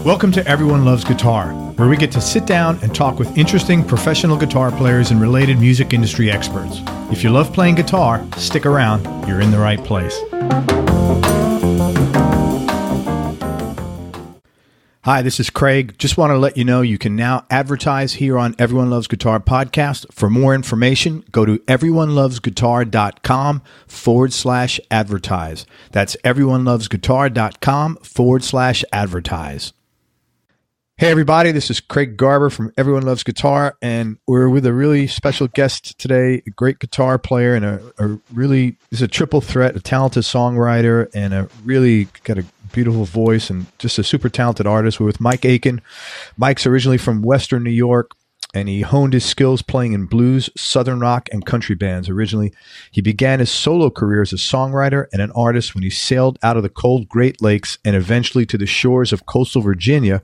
Welcome to Everyone Loves Guitar, where we get to sit down and talk with interesting professional guitar players and related music industry experts. If you love playing guitar, stick around. You're in the right place. Hi, this is Craig. Just want to let you know you can now advertise here on Everyone Loves Guitar podcast. For more information, go to everyonelovesguitar.com/advertise. That's everyonelovesguitar.com/advertise. Hey everybody, this is Craig Garber from Everyone Loves Guitar, and we're with a really special guest today, a great guitar player and he's a triple threat, a talented songwriter, and a really got a beautiful voice and just a super talented artist. We're with Mike Aiken. Mike's originally from Western New York, and he honed his skills playing in blues, southern rock, and country bands. Originally, he began his solo career as a songwriter and an artist when he sailed out of the cold Great Lakes and eventually to the shores of coastal Virginia,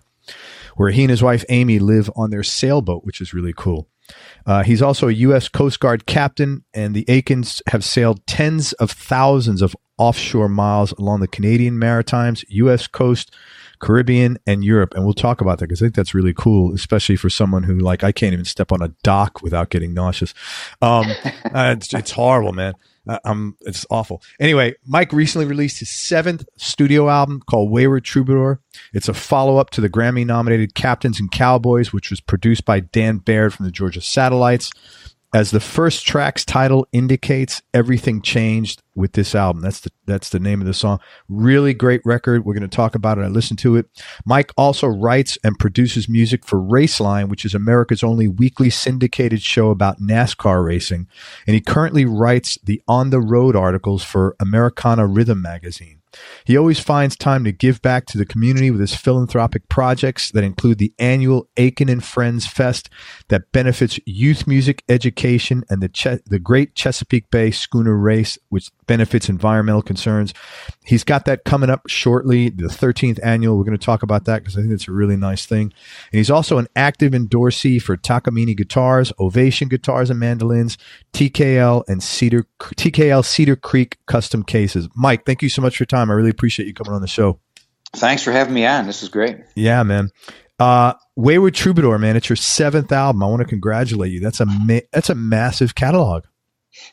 where he and his wife Amy live on their sailboat, which is really cool. He's also a U.S. Coast Guard captain, and the Aikens have sailed tens of thousands of offshore miles along the Canadian Maritimes, U.S. coast, Caribbean, and Europe. And we'll talk about that because I think that's really cool, especially for someone who, like, I can't even step on a dock without getting nauseous. It's horrible, man. It's awful. Anyway, Mike recently released his 7th studio album called Wayward Troubadour. It's a follow-up to the Grammy-nominated Captains and Cowboys, which was produced by Dan Baird from the Georgia Satellites. As the first track's title indicates, everything changed with this album. That's the name of the song. Really great record. We're going to talk about it. I listened to it. Mike also writes and produces music for Raceline, which is America's only weekly syndicated show about NASCAR racing. And he currently writes the On the Road articles for Americana Rhythm magazine. He always finds time to give back to the community with his philanthropic projects that include the annual Aiken and Friends Fest that benefits youth music education, and the Great Chesapeake Bay Schooner Race, which benefits environmental concerns. He's got that coming up shortly, the 13th annual. We're going to talk about that because I think it's a really nice thing. And he's also an active endorsee for Takamine Guitars, Ovation Guitars and Mandolins, TKL Cedar Creek Custom Cases. Mike, thank you so much for your time. I really appreciate you coming on the show. Thanks for having me on. This is great. Yeah, man. Wayward Troubadour, man, it's your 7th album. I want to congratulate you. That's a massive catalog.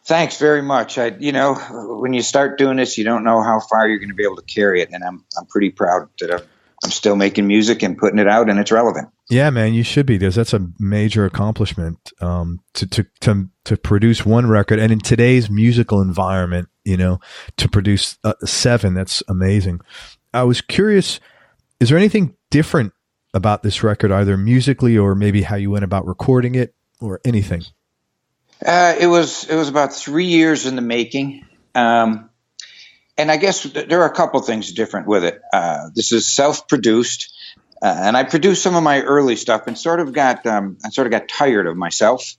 Thanks very much. When you start doing this, you don't know how far you're going to be able to carry it, and I'm pretty proud that I'm still making music and putting it out, and it's relevant. Yeah, man, you should be. That's a major accomplishment to produce one record, and in today's musical environment, to produce 7. That's amazing. I was curious, is there anything different about this record, either musically or maybe how you went about recording it or anything? It was about 3 years in the making. And I guess there are a couple things different with it. This is self-produced, and I produced some of my early stuff and sort of got tired of myself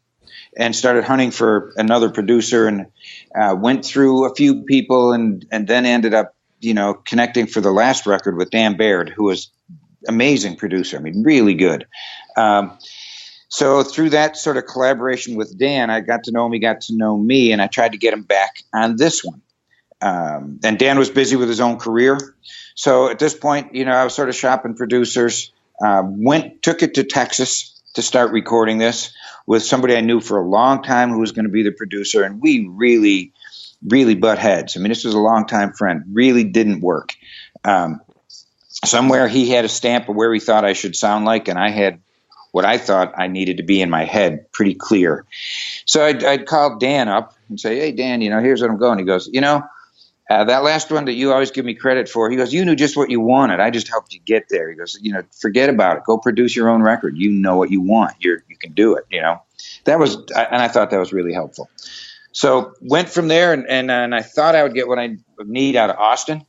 and started hunting for another producer, and went through a few people and then ended up, connecting for the last record with Dan Baird, who was amazing producer. I mean, really good. So through that sort of collaboration with Dan, I got to know him, he got to know me, and I tried to get him back on this one. And Dan was busy with his own career. So at this point, I was sort of shopping producers, took it to Texas to start recording this with somebody I knew for a long time who was going to be the producer. And we really, really butt heads. I mean, this was a longtime friend, really didn't work. Somewhere he had a stamp of where he thought I should sound like, and I had what I thought I needed to be in my head pretty clear. So I'd call Dan up and say, hey, Dan, here's what I'm going. He goes, that last one that you always give me credit for, he goes, you knew just what you wanted. I just helped you get there. He goes, forget about it. Go produce your own record. You know what you want. You can do it, That was, and I thought that was really helpful. So went from there, and I thought I would get what I need out of Austin,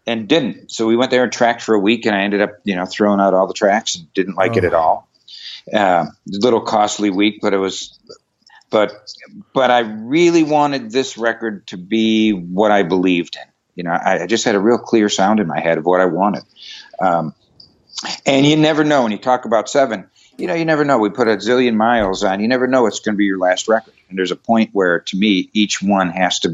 and didn't. So we went there and tracked for a week, and I ended up, throwing out all the tracks and didn't like it at all. A little costly week, but it was, but I really wanted this record to be what I believed in. I just had a real clear sound in my head of what I wanted. And you never know when you talk about 7, you never know. We put a zillion miles on, you never know it's going to be your last record. And there's a point where, to me, each one has to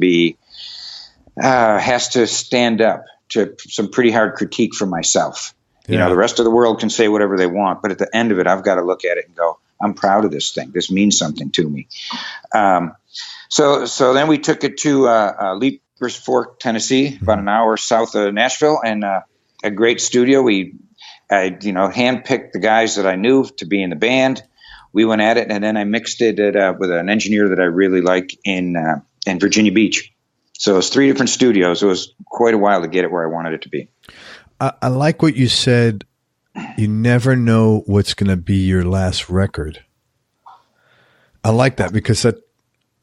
stand up to some pretty hard critique from myself. You know, the rest of the world can say whatever they want, but at the end of it, I've got to look at it and go, I'm proud of this thing. This means something to me. So then we took it to Leapers Fork, Tennessee, about an hour south of Nashville, and a great studio. I handpicked the guys that I knew to be in the band. We went at it, and then I mixed it with an engineer that I really like in Virginia Beach. So it was 3 different studios. It was quite a while to get it where I wanted it to be. I like what you said. You never know what's going to be your last record. I like that because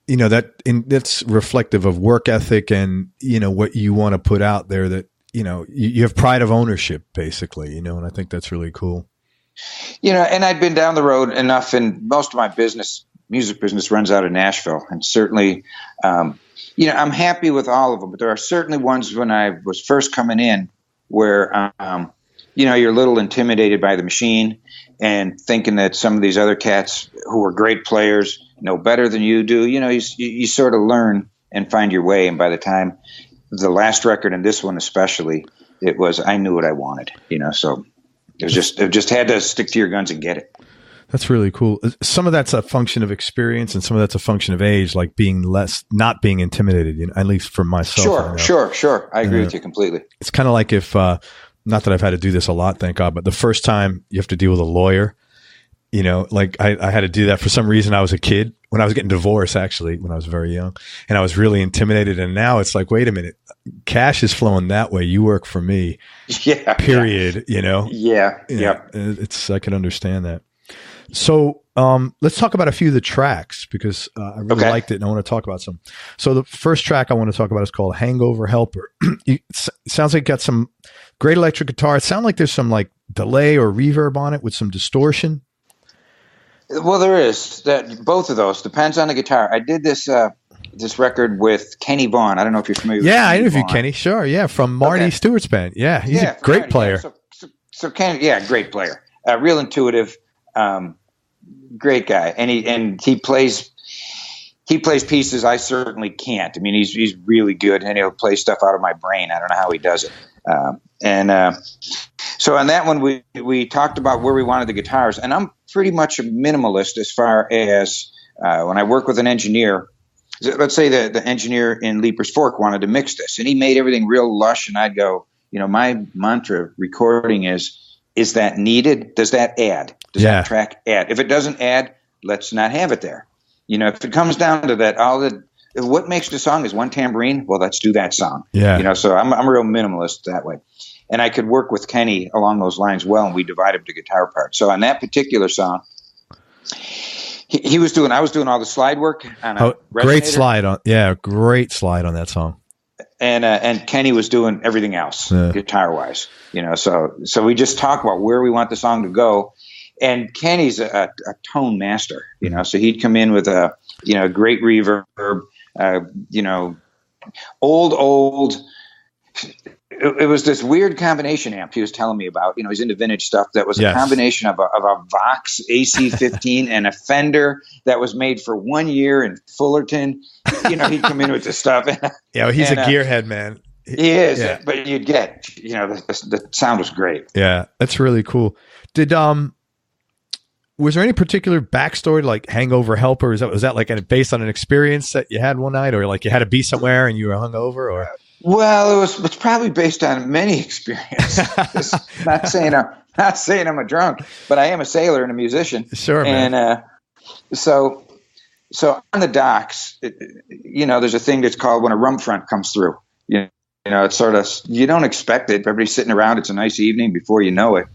that's reflective of work ethic and, what you want to put out there, that, you have pride of ownership basically, and I think that's really cool. And I'd been down the road enough, and most of my music business runs out of Nashville. And certainly, I'm happy with all of them, but there are certainly ones when I was first coming in where, you're a little intimidated by the machine and thinking that some of these other cats who are great players know better than you do. You sort of learn and find your way. And by the time the last record, and this one especially, I knew what I wanted, so it just had to stick to your guns and get it. That's really cool. Some of that's a function of experience, and some of that's a function of age, like not being intimidated, at least for myself. Sure. I agree with you completely. It's kind of like if, not that I've had to do this a lot, thank God, but the first time you have to deal with a lawyer, like I had to do that for some reason. I was a kid when I was getting divorced, actually, when I was very young, and I was really intimidated. And now it's like, wait a minute, cash is flowing that way. You work for me. Yeah. Period. Yeah. I can understand that. So let's talk about a few of the tracks because I really liked it and I want to talk about some. So the first track I want to talk about is called Hangover Helper. It sounds like it got some great electric guitar. It sounds like there's some like delay or reverb on it with some distortion. Well, there is that. Both of those depends on the guitar. I did this record with Kenny Vaughn. I don't know if you're familiar. Yeah, I interviewed Kenny. Sure, yeah, from Marty Stewart's band. Yeah, he's a great player. So Kenny, great player. Real intuitive. Great guy, and he plays pieces I certainly can't. I mean, he's really good, and he'll play stuff out of my brain. I don't know how he does it. So on that one, we talked about where we wanted the guitars, and I'm pretty much a minimalist as far as when I work with an engineer. Let's say the engineer in Leapers Fork wanted to mix this, and he made everything real lush, and I'd go, my mantra recording is that needed? Does that add? Does that track add? If it doesn't add, let's not have it there. If it comes down to that, what makes the song is one tambourine. Well, let's do that song. Yeah. So I'm a real minimalist that way, and I could work with Kenny along those lines well, and we divide up the guitar parts. So on that particular song, I was doing all the slide work on a great slide on that song. And Kenny was doing everything else guitar wise, so we just talk about where we want the song to go. And Kenny's a tone master, so he'd come in with a great reverb, old. It was this weird combination amp he was telling me about. He's into vintage stuff. That was a combination of a Vox AC-15 and a Fender that was made for 1 year in Fullerton. He'd come in with this stuff. He's a gearhead, man. He is, but you'd get, the sound was great. Yeah, that's really cool. Was there any particular backstory, like Hangover Helper? Was that like based on an experience that you had one night, or like you had to be somewhere and you were hungover, or? Well, it's probably based on many experiences. not saying I'm a drunk, but I am a sailor and a musician. Sure, man. And so on the docks, there's a thing that's called when a rum front comes through. It's sort of, you don't expect it. Everybody's sitting around. It's a nice evening. Before you know it,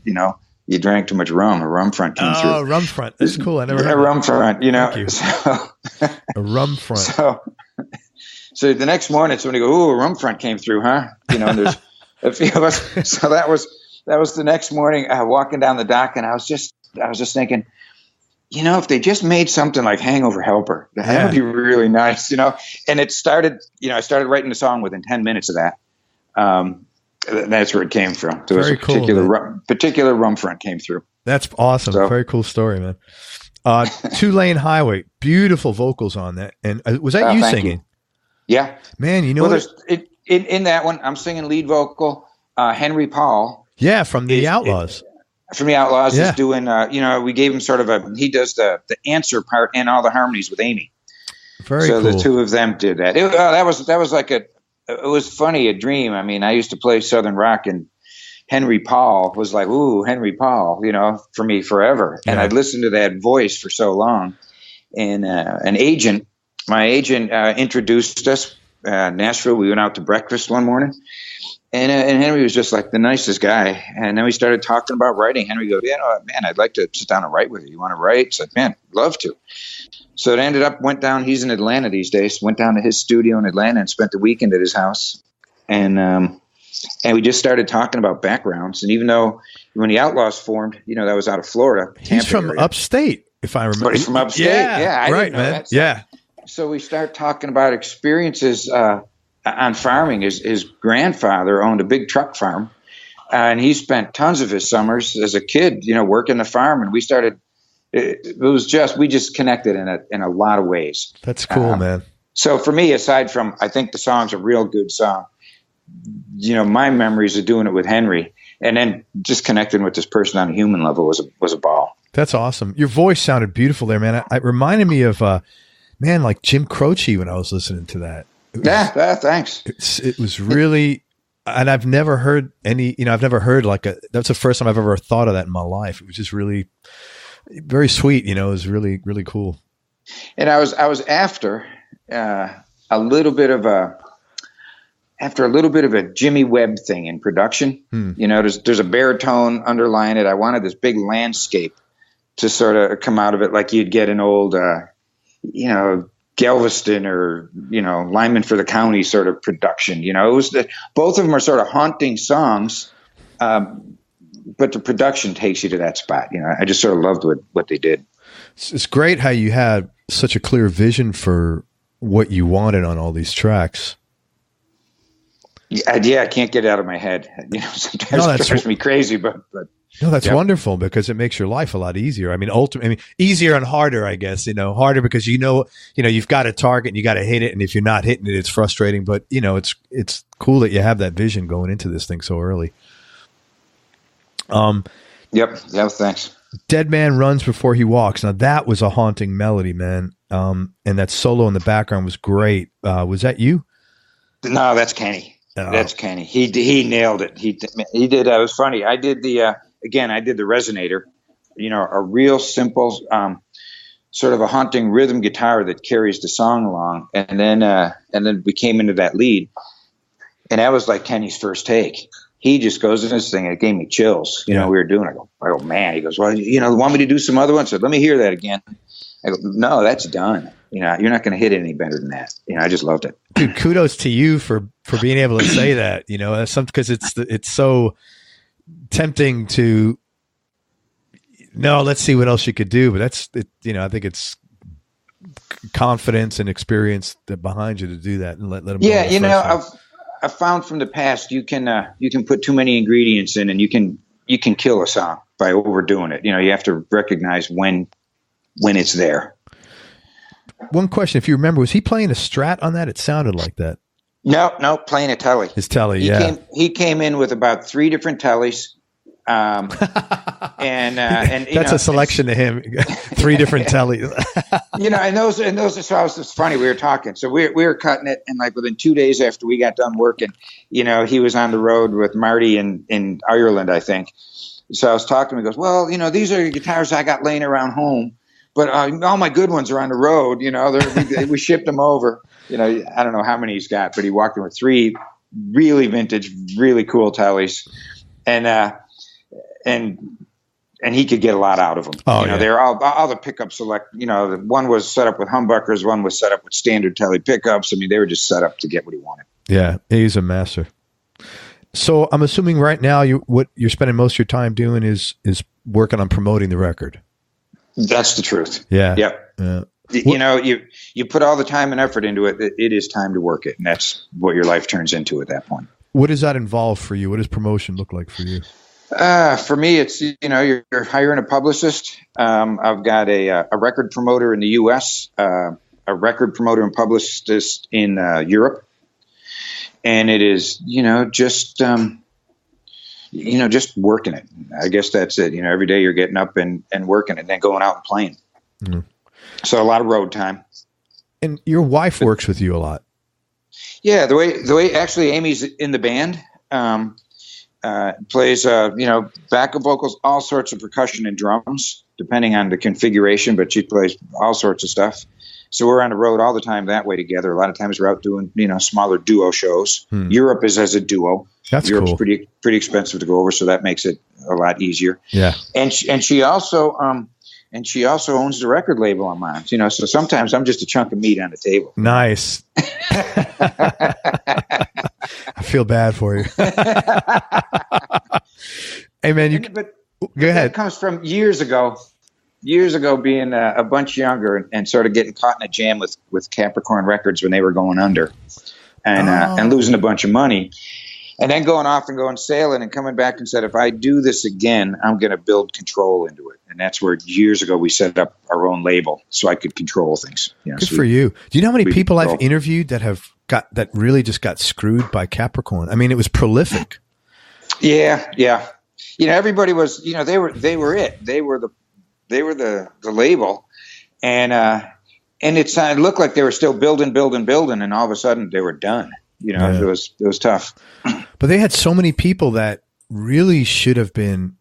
you drank too much rum. A rum front came through. Oh, rum front. That's cool. I never heard a rum front. Thank you. A rum front. So the next morning, somebody go, "Ooh, a rum front came through, huh?" And there's a few of us. So that was the next morning, walking down the dock, and I was just thinking, if they just made something like Hangover Helper, that would be really nice, And it started, I started writing the song within 10 minutes of that. That's where it came from. There was a particular rum front came through. That's awesome. So, very cool story, man. 2-Lane Highway, beautiful vocals on that. And was that you singing? Yeah, man. In that one, I'm singing lead vocal. Henry Paul Yeah, from the Outlaws. From the Outlaws is doing, we gave him sort of he does the answer part and all the harmonies with Amy. Very cool. So the two of them did that. That was like it was funny, a dream. I mean, I used to play Southern rock, and Henry Paul was like, ooh, Henry Paul, for me forever. And I'd listened to that voice for so long. And my agent introduced us, Nashville. We went out to breakfast one morning. And Henry was just like the nicest guy. And then we started talking about writing. Henry goes, man, I'd like to sit down and write with you. You want to write? I said, man, I'd love to. So it ended up, went down. He's in Atlanta these days. Went down to his studio in Atlanta and spent the weekend at his house. And we just started talking about backgrounds. And even though when the Outlaws formed, that was out of Florida. He's from upstate, if I remember. But he's from upstate. Yeah, right, man. Yeah. So we start talking about experiences on farming. His grandfather owned a big truck farm, and he spent tons of his summers as a kid, working the farm. And we started. We just connected in a lot of ways. That's cool, man. So for me, aside from, I think the song's a real good song. My memories of doing it with Henry, and then just connecting with this person on a human level was a ball. That's awesome. Your voice sounded beautiful there, man. It reminded me of like Jim Croce when I was listening to that. Thanks. It was really, and I've never heard I've never heard that's the first time I've ever thought of that in my life. It was just really very sweet. It was really, really cool. And I was after a little bit of a Jimmy Webb thing in production. There's a baritone underlying it. I wanted this big landscape to sort of come out of it, like you'd get an old, Galveston or, Lineman for the County sort of production. It was both of them are sort of haunting songs, but the production takes you to that spot. I just sort of loved what they did. It's great how you had such a clear vision for what you wanted on all these tracks. Yeah, I can't get it out of my head. Sometimes it drives me crazy, but no, that's wonderful because it makes your life a lot easier. I mean, easier and harder, I guess. Harder because you've got a target and you got to hit it, and if you're not hitting it, it's frustrating. But it's cool that you have that vision going into this thing so early. Yep. Yeah. Thanks. Dead Man Runs Before He Walks. Now that was a haunting melody, man. And that solo in the background was great. Was that you? No, that's Kenny. That's Kenny. He nailed it. He did. It was funny. I did the resonator. A real simple, sort of a haunting rhythm guitar that carries the song along, and then we came into that lead, and that was like Kenny's first take. He just goes in this thing, and it gave me chills. We were doing it. I go, man. He goes, well, want me to do some other ones? I said, let me hear that again. I go, no, that's done. You're not going to hit it any better than that. I just loved it. Dude, kudos to you for being able to say that. Because it's so tempting to. No, let's see what else you could do. But that's it. I think it's confidence and experience that behind you to do that and let them. Yeah, I've found from the past you can put too many ingredients in and you can kill a song by overdoing it. You have to recognize when it's there. One question, if you remember, was he playing a Strat on that? It sounded like that. No, playing a Telly. His Telly, He came in with about 3 different Tellys. And that's a selection to him. 3 different Tellys. And those. So it's funny. We were talking. So we were cutting it, and like within 2 days after we got done working, he was on the road with Marty in Ireland, I think. So I was talking to him. He goes, well, these are the guitars I got laying around home. But all my good ones are on the road. We shipped them over. I don't know how many he's got, but he walked in with 3 really vintage, really cool Tellys, and he could get a lot out of them. They're all the pickups select. One was set up with humbuckers, one was set up with standard Telly pickups. I mean, they were just set up to get what he wanted. Yeah, he's a master. So I'm assuming right now what you're spending most of your time doing is working on promoting the record. That's the truth. Yeah. Yep. Yeah. You put all the time and effort into it. It is time to work it, and that's what your life turns into at that point. What does that involve for you? What does promotion look like for you? For me, it's you're hiring a publicist. I've got a record promoter in the U.S., a record promoter and publicist in Europe, and it is just just working it. I guess that's it. Every day you're getting up and working it and then going out and playing. Mm. So a lot of road time. And your wife works with you a lot. Yeah. The way actually Amy's in the band, plays, backup vocals, all sorts of percussion and drums, depending on the configuration, but she plays all sorts of stuff. So we're on the road all the time that way together. A lot of times we're out doing, smaller duo shows. Europe is as a duo. That's Europe's cool. pretty expensive to go over, so that makes it a lot easier. Yeah. And she also owns the record label I'm on. So sometimes I'm just a chunk of meat on the table. Nice. I feel bad for you. Hey man, go ahead. That comes from years ago being a bunch younger and sort of getting caught in a jam with Capricorn Records when they were going under and losing a bunch of money, and then going off and going sailing and coming back and said, if I do this again, I'm going to build control into it. And that's where years ago we set up our own label so I could control things. Good for you. Do you know how many people I've interviewed that really just got screwed by Capricorn? I mean, it was prolific. Yeah. Everybody was, they were it. They were the label, and it looked like they were still building, and all of a sudden they were done. It was tough. But they had so many people that really should have been,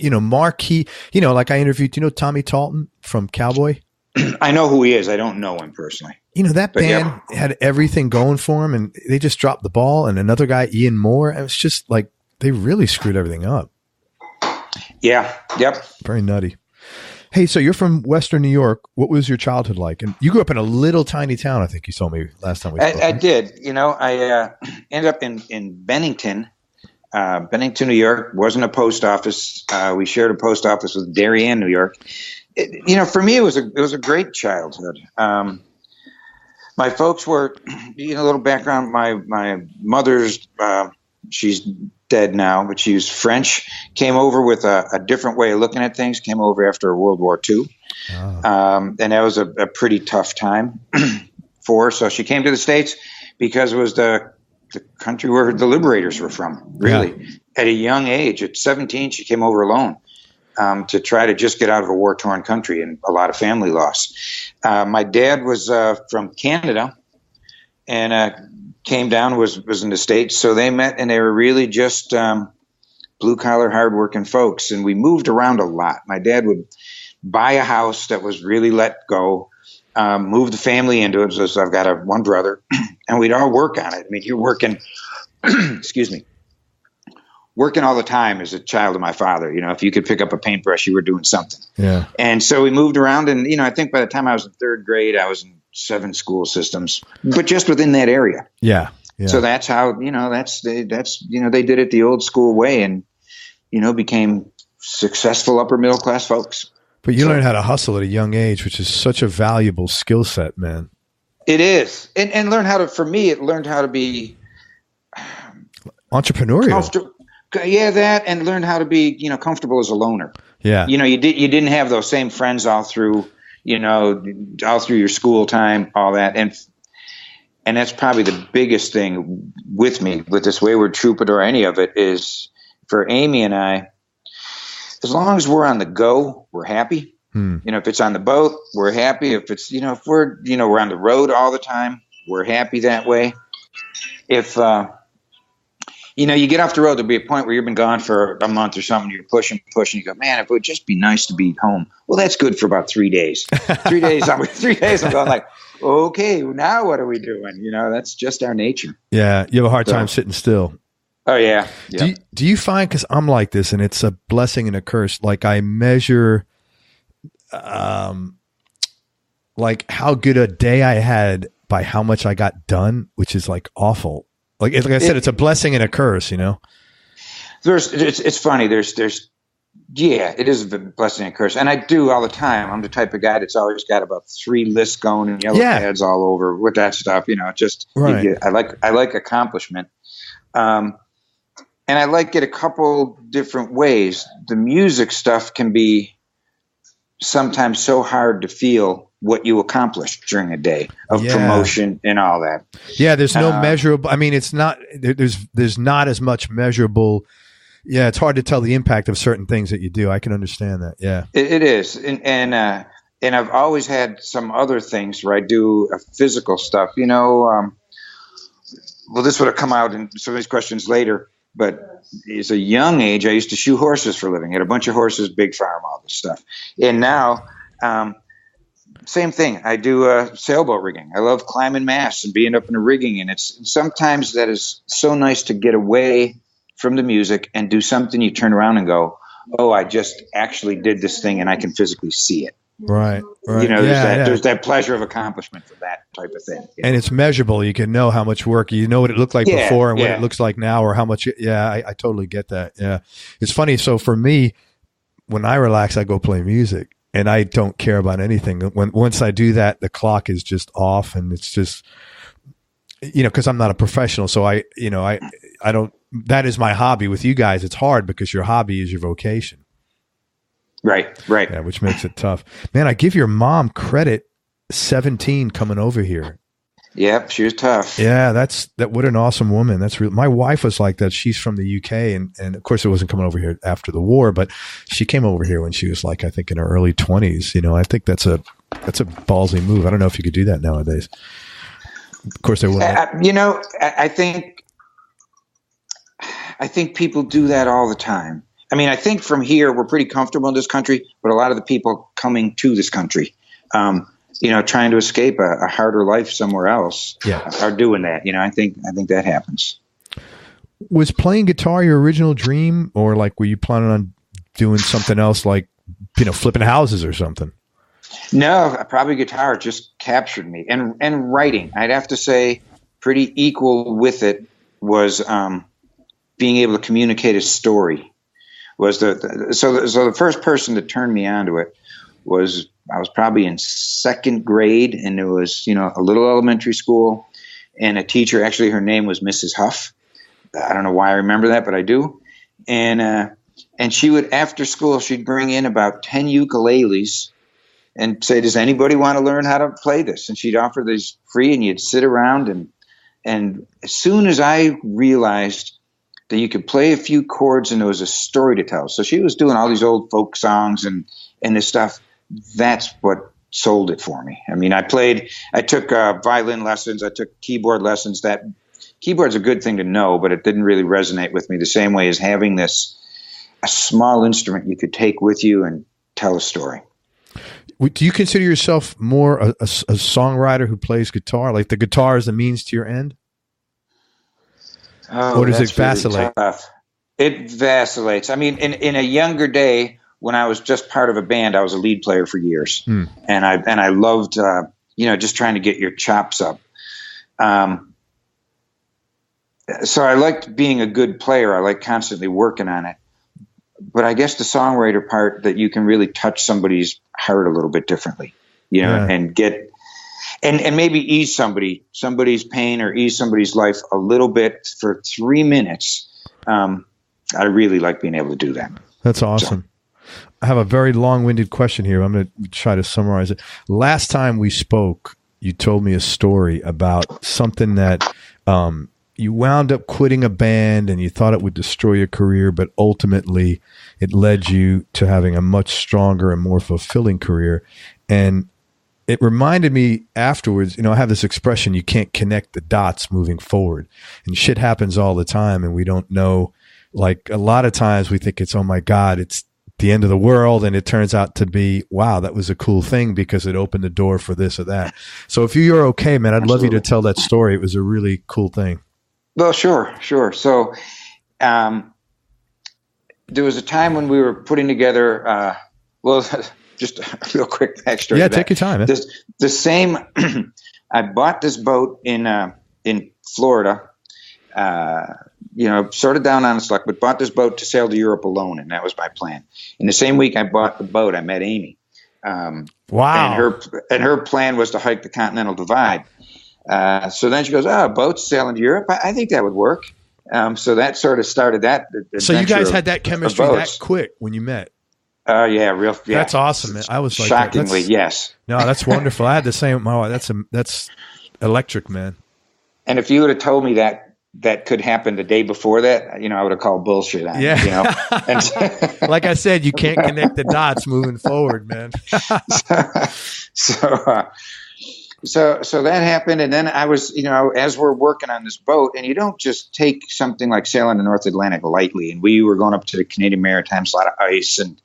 marquee. Like I interviewed, Tommy Talton from Cowboy? I know who he is. I don't know him personally. That band had everything going for him, and they just dropped the ball. And another guy, Ian Moore, it was just like they really screwed everything up. Yeah. Yep. Very nutty. Hey, so you're from Western New York. What was your childhood like? And you grew up in a little tiny town, I think you told me last time we spoke. I did. I ended up in Bennington, New York. Wasn't a post office. We shared a post office with Darien, New York. For me, it was a great childhood. My folks were, a little background. My mother's, she's dead now, but she was French, came over with a different way of looking at things, came over after World War II. Oh. And that was a pretty tough time for her. So she came to the States because it was the country where the liberators were from, really. Yeah. At a young age, at 17, she came over alone to try to just get out of a war-torn country and a lot of family loss. My dad was from Canada and came down, was in the States. So they met, and they were really just blue-collar, hard-working folks. And we moved around a lot. My dad would buy a house that was really let go, move the family into it. So I've got one brother, and we'd all work on it. I mean, you're working, excuse me, working all the time as a child of my father. If you could pick up a paintbrush, you were doing something. Yeah. And so we moved around, and, I think by the time I was in third grade, I was in 7 school systems, but just within that area. Yeah. Yeah. So that's how, they did it the old school way and, became successful upper middle class folks. But you learned how to hustle at a young age, which is such a valuable skill set, man. It is. And learn how to, for me, it learned how to be entrepreneurial. Yeah, that, and learn how to be, comfortable as a loner. Yeah. You didn't have those same friends all through your school time, all that. And that's probably the biggest thing with me, with this Wayward Troubadour, any of it, is for Amy and I, as long as we're on the go, we're happy. If it's on the boat, we're happy. If it's, if we're, we're on the road all the time, we're happy that way. If, you get off the road, there'll be a point where you've been gone for a month or something, you're pushing, you go, man, if it would just be nice to be home. Well, that's good for about 3 days. 3 days, I'm going like, okay, now what are we doing? That's just our nature. Yeah, you have a hard time sitting still. Oh, yeah. Yep. Do you find, because I'm like this, and it's a blessing and a curse, like I measure like how good a day I had by how much I got done, which is like awful. Like I said, it's a blessing and a curse, It's funny. It is a blessing and a curse. And I do all the time. I'm the type of guy that's always got about 3 lists going and yellow pads all over with that stuff. Right. I like accomplishment. And I like it a couple different ways. The music stuff can be sometimes so hard to feel what you accomplished during a day of promotion and all that. Yeah, there's no measurable. I mean, it's not there's not as much measurable Yeah, it's hard to tell the impact of certain things that you do. I can understand that. Yeah, it is, and I've always had some other things where I do physical stuff. Well, this would have come out in some of these questions later, but as a young age, I used to shoe horses for a living. I had a bunch of horses, big farm, all this stuff. And now, same thing. I do sailboat rigging. I love climbing masts and being up in the rigging. And sometimes that is so nice to get away from the music and do something you turn around and go, oh, I just actually did this thing and I can physically see it. Right. There's that pleasure of accomplishment for that type of thing. And it's measurable. You can know how much work, you know what it looked like before and what it looks like now, or how much. I totally get that. Yeah. It's funny. So for me, when I relax, I go play music and I don't care about anything. Once I do that, the clock is just off and it's just, cause I'm not a professional. So I don't, that is my hobby. With you guys, it's hard because your hobby is your vocation. Right. Yeah, which makes it tough. Man, I give your mom credit, 17 coming over here. Yep, she was tough. Yeah, what an awesome woman. That's real. My wife was like that. She's from the UK, and of course it wasn't coming over here after the war, but she came over here when she was like, I think in her early 20s. I think that's a ballsy move. I don't know if you could do that nowadays. Of course they wouldn't. I think people do that all the time. I mean, I think from here, we're pretty comfortable in this country, but a lot of the people coming to this country, trying to escape a harder life somewhere else are doing that. I think that happens. Was playing guitar your original dream, or like, were you planning on doing something else like, flipping houses or something? No, probably guitar just captured me, and writing. I'd have to say pretty equal with it was being able to communicate a story. Was so the first person that turned me onto it was, I was probably in second grade, and it was a little elementary school, and a teacher, actually her name was Mrs. Huff. I don't know why I remember that, but I do. And she would, after school, she'd bring in about 10 ukuleles and say, does anybody want to learn how to play this? And she'd offer these free, and you'd sit around, and as soon as I realized that you could play a few chords and there was a story to tell. So she was doing all these old folk songs and this stuff. That's what sold it for me. I mean, I took violin lessons. I took keyboard lessons. That keyboard's a good thing to know, but it didn't really resonate with me the same way as having a small instrument you could take with you and tell a story. Do you consider yourself more a songwriter who plays guitar? Like the guitar is the means to your end? Oh, or does it vacillate? Really tough. It vacillates. I mean, in a younger day, when I was just part of a band, I was a lead player for years, and I loved just trying to get your chops up. So I liked being a good player. I like constantly working on it. But I guess the songwriter part, that you can really touch somebody's heart a little bit differently, and get. And maybe ease somebody's pain, or ease somebody's life a little bit for 3 minutes. I really like being able to do that. That's awesome. So, I have a very long-winded question here. I'm going to try to summarize it. Last time we spoke, you told me a story about something that you wound up quitting a band and you thought it would destroy your career, but ultimately it led you to having a much stronger and more fulfilling career. And it reminded me afterwards, I have this expression, you can't connect the dots moving forward. And shit happens all the time, and we don't know. Like, a lot of times we think it's, oh my God, it's the end of the world. And it turns out to be, wow, that was a cool thing because it opened the door for this or that. So if you're okay, man, I'd love you to tell that story. It was a really cool thing. Well, sure. So there was a time when we were putting together, just a real quick backstory. Yeah, take your time. The same, I bought this boat in Florida, sort of down on its luck, but bought this boat to sail to Europe alone, and that was my plan. In the same week I bought the boat, I met Amy. Wow. And her plan was to hike the Continental Divide. So then she goes, boats sailing to Europe? I think that would work. So that sort of started that. So you guys had that chemistry that quick when you met? Yeah. That's awesome, man. I was like, shockingly, yes. No, that's wonderful. I had the same with my wife. That's electric, man. And if you would have told me that that could happen the day before that, I would have called bullshit on it, And like I said, you can't connect the dots moving forward, man. So that happened. And then I was, as we're working on this boat, and you don't just take something like sailing the North Atlantic lightly. And we were going up to the Canadian Maritimes, a lot of ice, and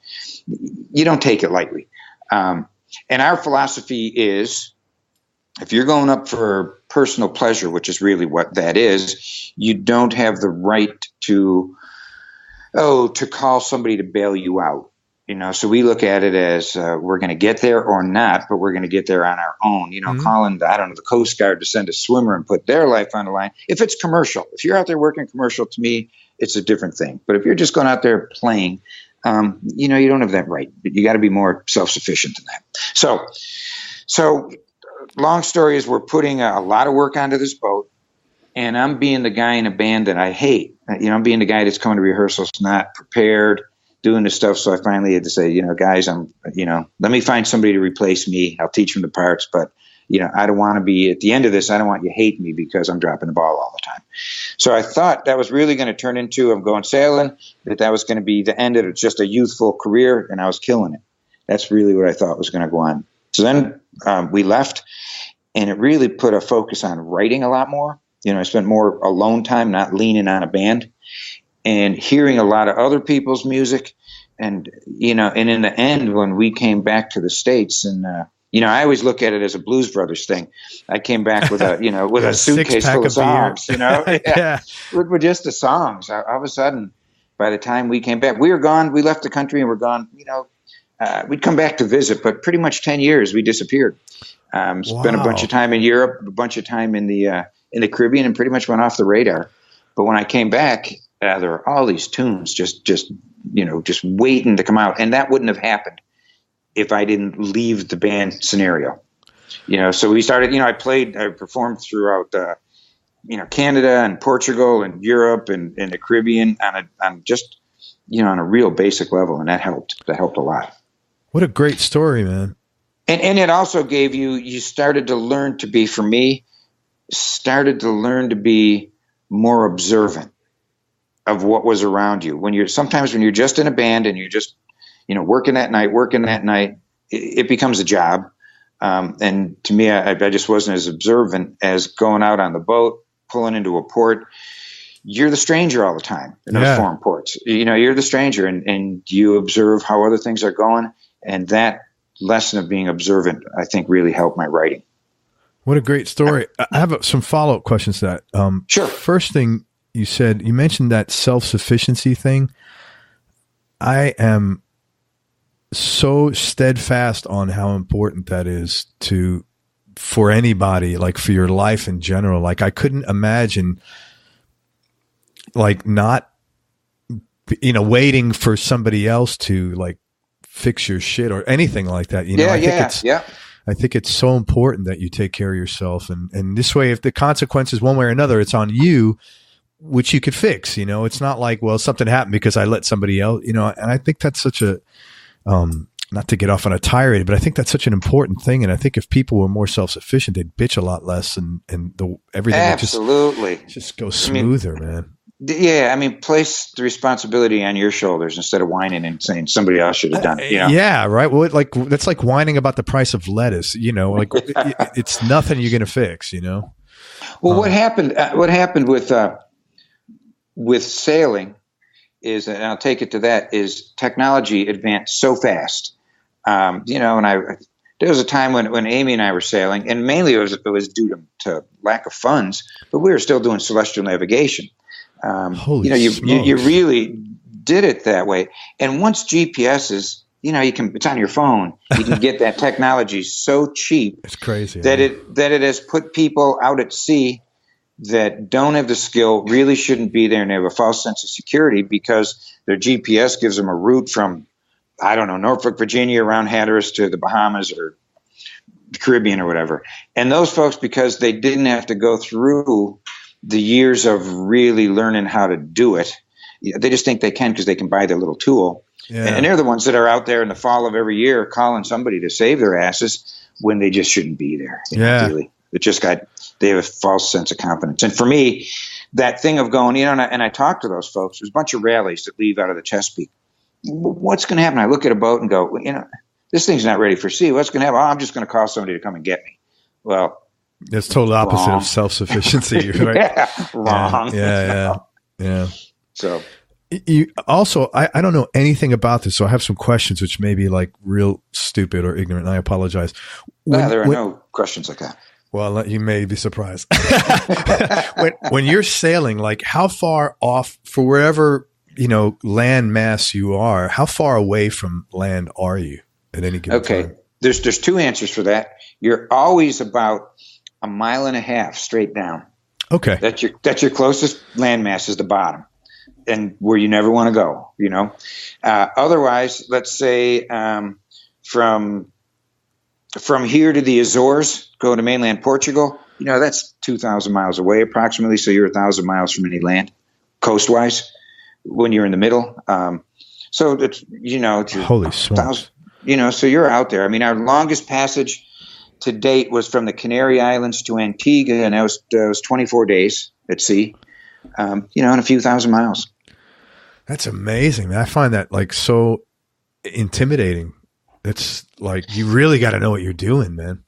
you don't take it lightly. And our philosophy is, if you're going up for personal pleasure, which is really what that is, you don't have the right to call somebody to bail you out. So we look at it as we're going to get there or not, but we're going to get there on our own. Calling the Coast Guard to send a swimmer and put their life on the line. If it's commercial, if you're out there working commercial, to me, it's a different thing. But if you're just going out there playing, you don't have that right. You got to be more self-sufficient than that. So long story is, we're putting a lot of work onto this boat, and I'm being the guy in a band that I hate. I'm being the guy that's coming to rehearsals not prepared, doing this stuff. So I finally had to say, guys, let me find somebody to replace me. I'll teach them the parts, but I don't want to be at the end of this. I don't want you to hate me because I'm dropping the ball all the time. So I thought that was really going to turn into, I'm going sailing, that was going to be the end of just a youthful career, and I was killing it. That's really what I thought was going to go on. So then we left, and it really put a focus on writing a lot more. I spent more alone time, not leaning on a band, and hearing a lot of other people's music. And, and in the end, when we came back to the States, and, I always look at it as a Blues Brothers thing. I came back with a suitcase full of songs, with just the songs. All of a sudden, by the time we came back, we were gone. We left the country and we're gone. We'd come back to visit, but pretty much 10 years we disappeared. Spent a bunch of time in Europe, a bunch of time in the Caribbean, and pretty much went off the radar. But when I came back, there were all these tunes just waiting to come out, and that wouldn't have happened if I didn't leave the band scenario. So we started. I performed throughout Canada and Portugal and Europe and the Caribbean on a real basic level, and that helped. That helped a lot. What a great story, man. And it also gave you started to learn to be, for me, more observant of what was around you. Sometimes when you're just in a band and you're just, working that night, it becomes a job. And to me, I just wasn't as observant as going out on the boat, pulling into a port. You're the stranger all the time in those foreign ports. You're the stranger, and you observe how other things are going. And that lesson of being observant, I think, really helped my writing. What a great story. I have some follow-up questions to that. Sure. First thing you mentioned that self-sufficiency thing. I am so steadfast on how important that is for anybody, like for your life in general. Like I couldn't imagine not, waiting for somebody else to fix your shit or anything like that. I think it's so important that you take care of yourself. And this way, if the consequences one way or another, it's on you, which you could fix. It's not like, well, something happened because I let somebody else, and I think that's such a, not to get off on a tirade, but I think that's such an important thing. And I think if people were more self-sufficient, they'd bitch a lot less, and everything absolutely would just go smoother, man. Yeah, place the responsibility on your shoulders instead of whining and saying somebody else should have done it. Yeah, right. Well, that's like whining about the price of lettuce. It's nothing you're going to fix. Well, what happened? What happened with sailing is, and I'll take it to that, is technology advanced so fast. And there was a time when Amy and I were sailing, and mainly it was due to lack of funds, but we were still doing celestial navigation. You really did it that way. And once GPS is, it's on your phone, you can get that technology so cheap. It's crazy. That it has put people out at sea that don't have the skill, really shouldn't be there, and they have a false sense of security because their GPS gives them a route from, Norfolk, Virginia, around Hatteras to the Bahamas or the Caribbean or whatever. And those folks, because they didn't have to go through the years of really learning how to do it, they just think they can because they can buy their little tool. Yeah. And they're the ones that are out there in the fall of every year calling somebody to save their asses when they just shouldn't be there. Really. They have a false sense of confidence. And for me, that thing of going, and I talk to those folks. There's a bunch of rallies that leave out of the Chesapeake. What's going to happen? I look at a boat and go, this thing's not ready for sea. What's going to happen? I'm just going to call somebody to come and get me. Well, it's total opposite of self-sufficiency, right? Yeah, wrong. Yeah. So you also, I don't know anything about this, so I have some questions which may be like real stupid or ignorant, and I apologize. There are no questions like that. Well, you may be surprised. when you're sailing, like how far off for wherever, land mass you are, how far away from land are you at any given time? Okay. There's two answers for that. You're always about 1.5 miles straight down. Okay. That's your closest landmass is the bottom, and where you never want to go, Otherwise, let's say from here to the Azores, go to mainland Portugal, that's 2,000 miles away approximately. So you're 1,000 miles from any land, coastwise, when you're in the middle. So it's, holy smokes. So you're out there. I mean, our longest passage to date was from the Canary Islands to Antigua, and that was 24 days at sea, and a few thousand miles. That's amazing, man. I find that like so intimidating. It's like, you really got to know what you're doing, man.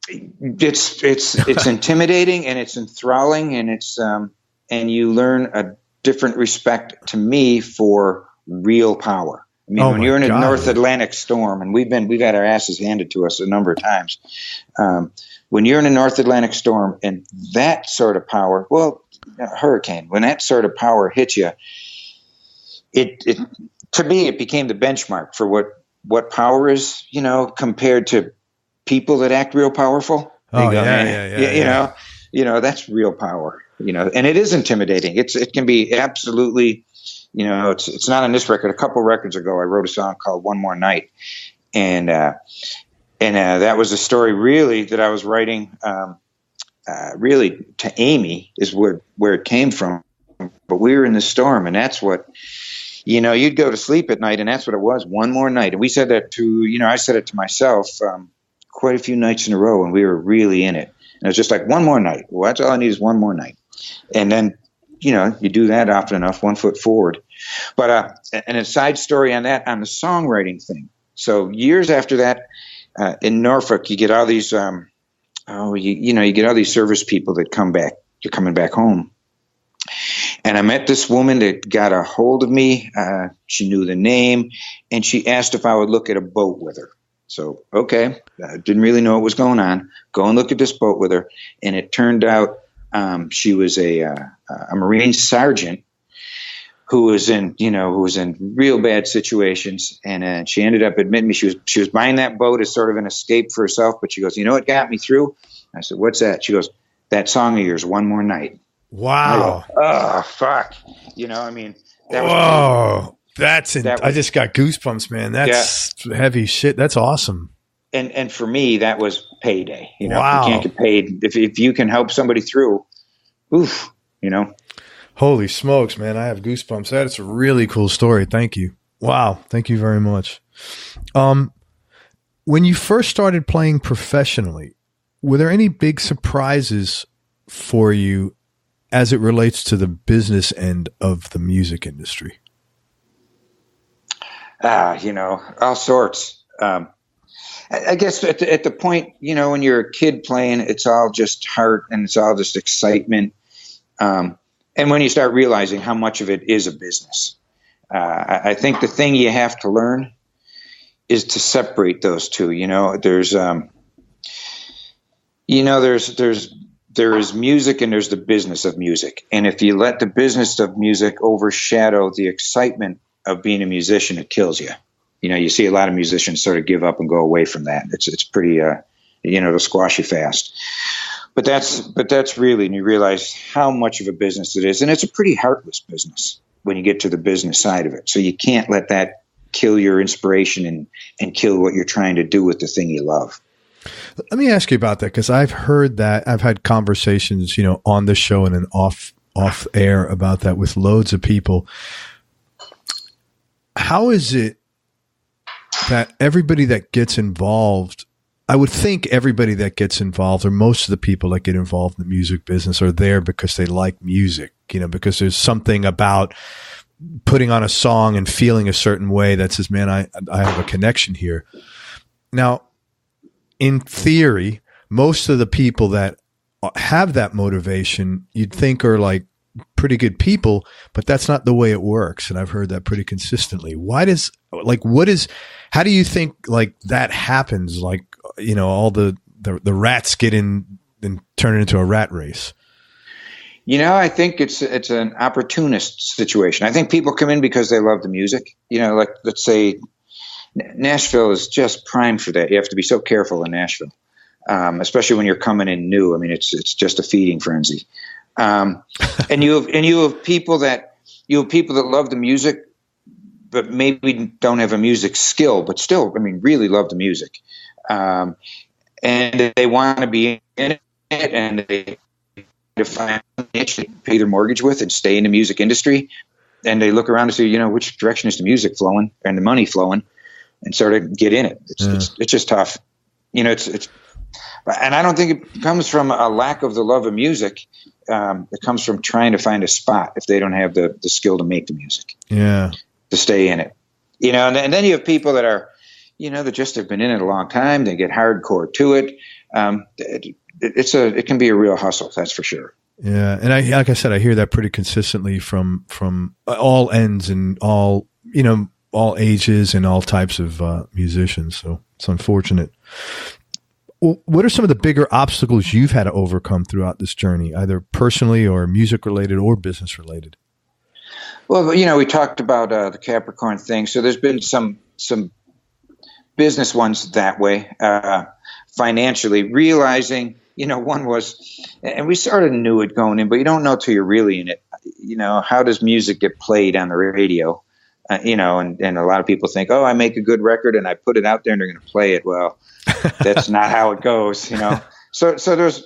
It's intimidating, and it's enthralling, and and you learn a different respect, to me, for real power. I mean, when you're in a North Atlantic storm, and we've had our asses handed to us a number of times. When you're in a North Atlantic storm and that sort of power, a hurricane, when that sort of power hits you, to me, it became the benchmark for what power is, compared to people that act real powerful. Yeah. That's real power, and it is intimidating. It can be absolutely, it's not on this record. A couple records ago, I wrote a song called One More Night. And that was a story really that I was writing, really to Amy is where it came from. But we were in the storm, and that's what, you'd go to sleep at night, and that's what it was. One more night. And we said that I said it to myself quite a few nights in a row when we were really in it. And it was just like, one more night. Well, that's all I need is one more night. And then, you do that often enough, 1 foot forward. But and a side story on that, on the songwriting thing. So years after that, in Norfolk, you get all these, you get all these service people that come back. You're coming back home. And I met this woman that got a hold of me. She knew the name, and she asked if I would look at a boat with her. So, okay, didn't really know what was going on. Go and look at this boat with her. And it turned out she was a Marine sergeant who was in real bad situations. And she ended up admitting me she was buying that boat as sort of an escape for herself. But she goes, what got me through? I said, what's that? She goes, that song of yours, One More Night. Wow. I go, oh, fuck. That was whoa. I just got goosebumps, man. That's heavy shit. That's awesome. And for me, that was payday. Wow. You can't get paid if you can help somebody through. Oof. Holy smokes, man. I have goosebumps. That's a really cool story. Thank you. Wow. Thank you very much. When you first started playing professionally, were there any big surprises for you as it relates to the business end of the music industry? All sorts. I guess at the point, when you're a kid playing, it's all just heart and it's all just excitement. And when you start realizing how much of it is a business, I think the thing you have to learn is to separate those two. There is music and there's the business of music. And if you let the business of music overshadow the excitement of being a musician, it kills you. You see a lot of musicians sort of give up and go away from that. It's pretty, it'll squash you fast. But that's really, and you realize how much of a business it is. And it's a pretty heartless business when you get to the business side of it. So you can't let that kill your inspiration and kill what you're trying to do with the thing you love. Let me ask you about that, because I've heard that. I've had conversations, on the show and then off air about that with loads of people. How is it that everybody that gets involved, I would think everybody that gets involved, or most of the people that get involved in the music business, are there because they like music, because there's something about putting on a song and feeling a certain way that says, man, I have a connection here. Now, in theory, most of the people that have that motivation, you'd think are like pretty good people, but that's not the way it works. And I've heard that pretty consistently. How do you think like that happens? Like, all the rats get in and turn it into a rat race. I think it's an opportunist situation. I think people come in because they love the music. Like let's say Nashville is just primed for that. You have to be so careful in Nashville, especially when you're coming in new. I mean, it's just a feeding frenzy. And you have people that love the music, but maybe don't have a music skill, but still, really love the music. And they want to be in it, and they find a niche to pay their mortgage with and stay in the music industry. And they look around and say, which direction is the music flowing and the money flowing, and sort of get in it. It's just tough. And I don't think it comes from a lack of the love of music. It comes from trying to find a spot if they don't have the skill to make the music. Yeah. To stay in it. And then you have people that are, that just have been in it a long time. They get hardcore to it. It can be a real hustle, that's for sure. Yeah, and like I said, I hear that pretty consistently from all ends and all ages and all types of musicians. So it's unfortunate. Well, what are some of the bigger obstacles you've had to overcome throughout this journey, either personally or music related or business related? Well, we talked about the Capricorn thing. So there's been some business ones that way, financially realizing, one was, and we sort of knew it going in, but you don't know till you're really in it. How does music get played on the radio? And a lot of people think, oh, I make a good record and I put it out there and they're going to play it. Well, that's not how it goes, So there was,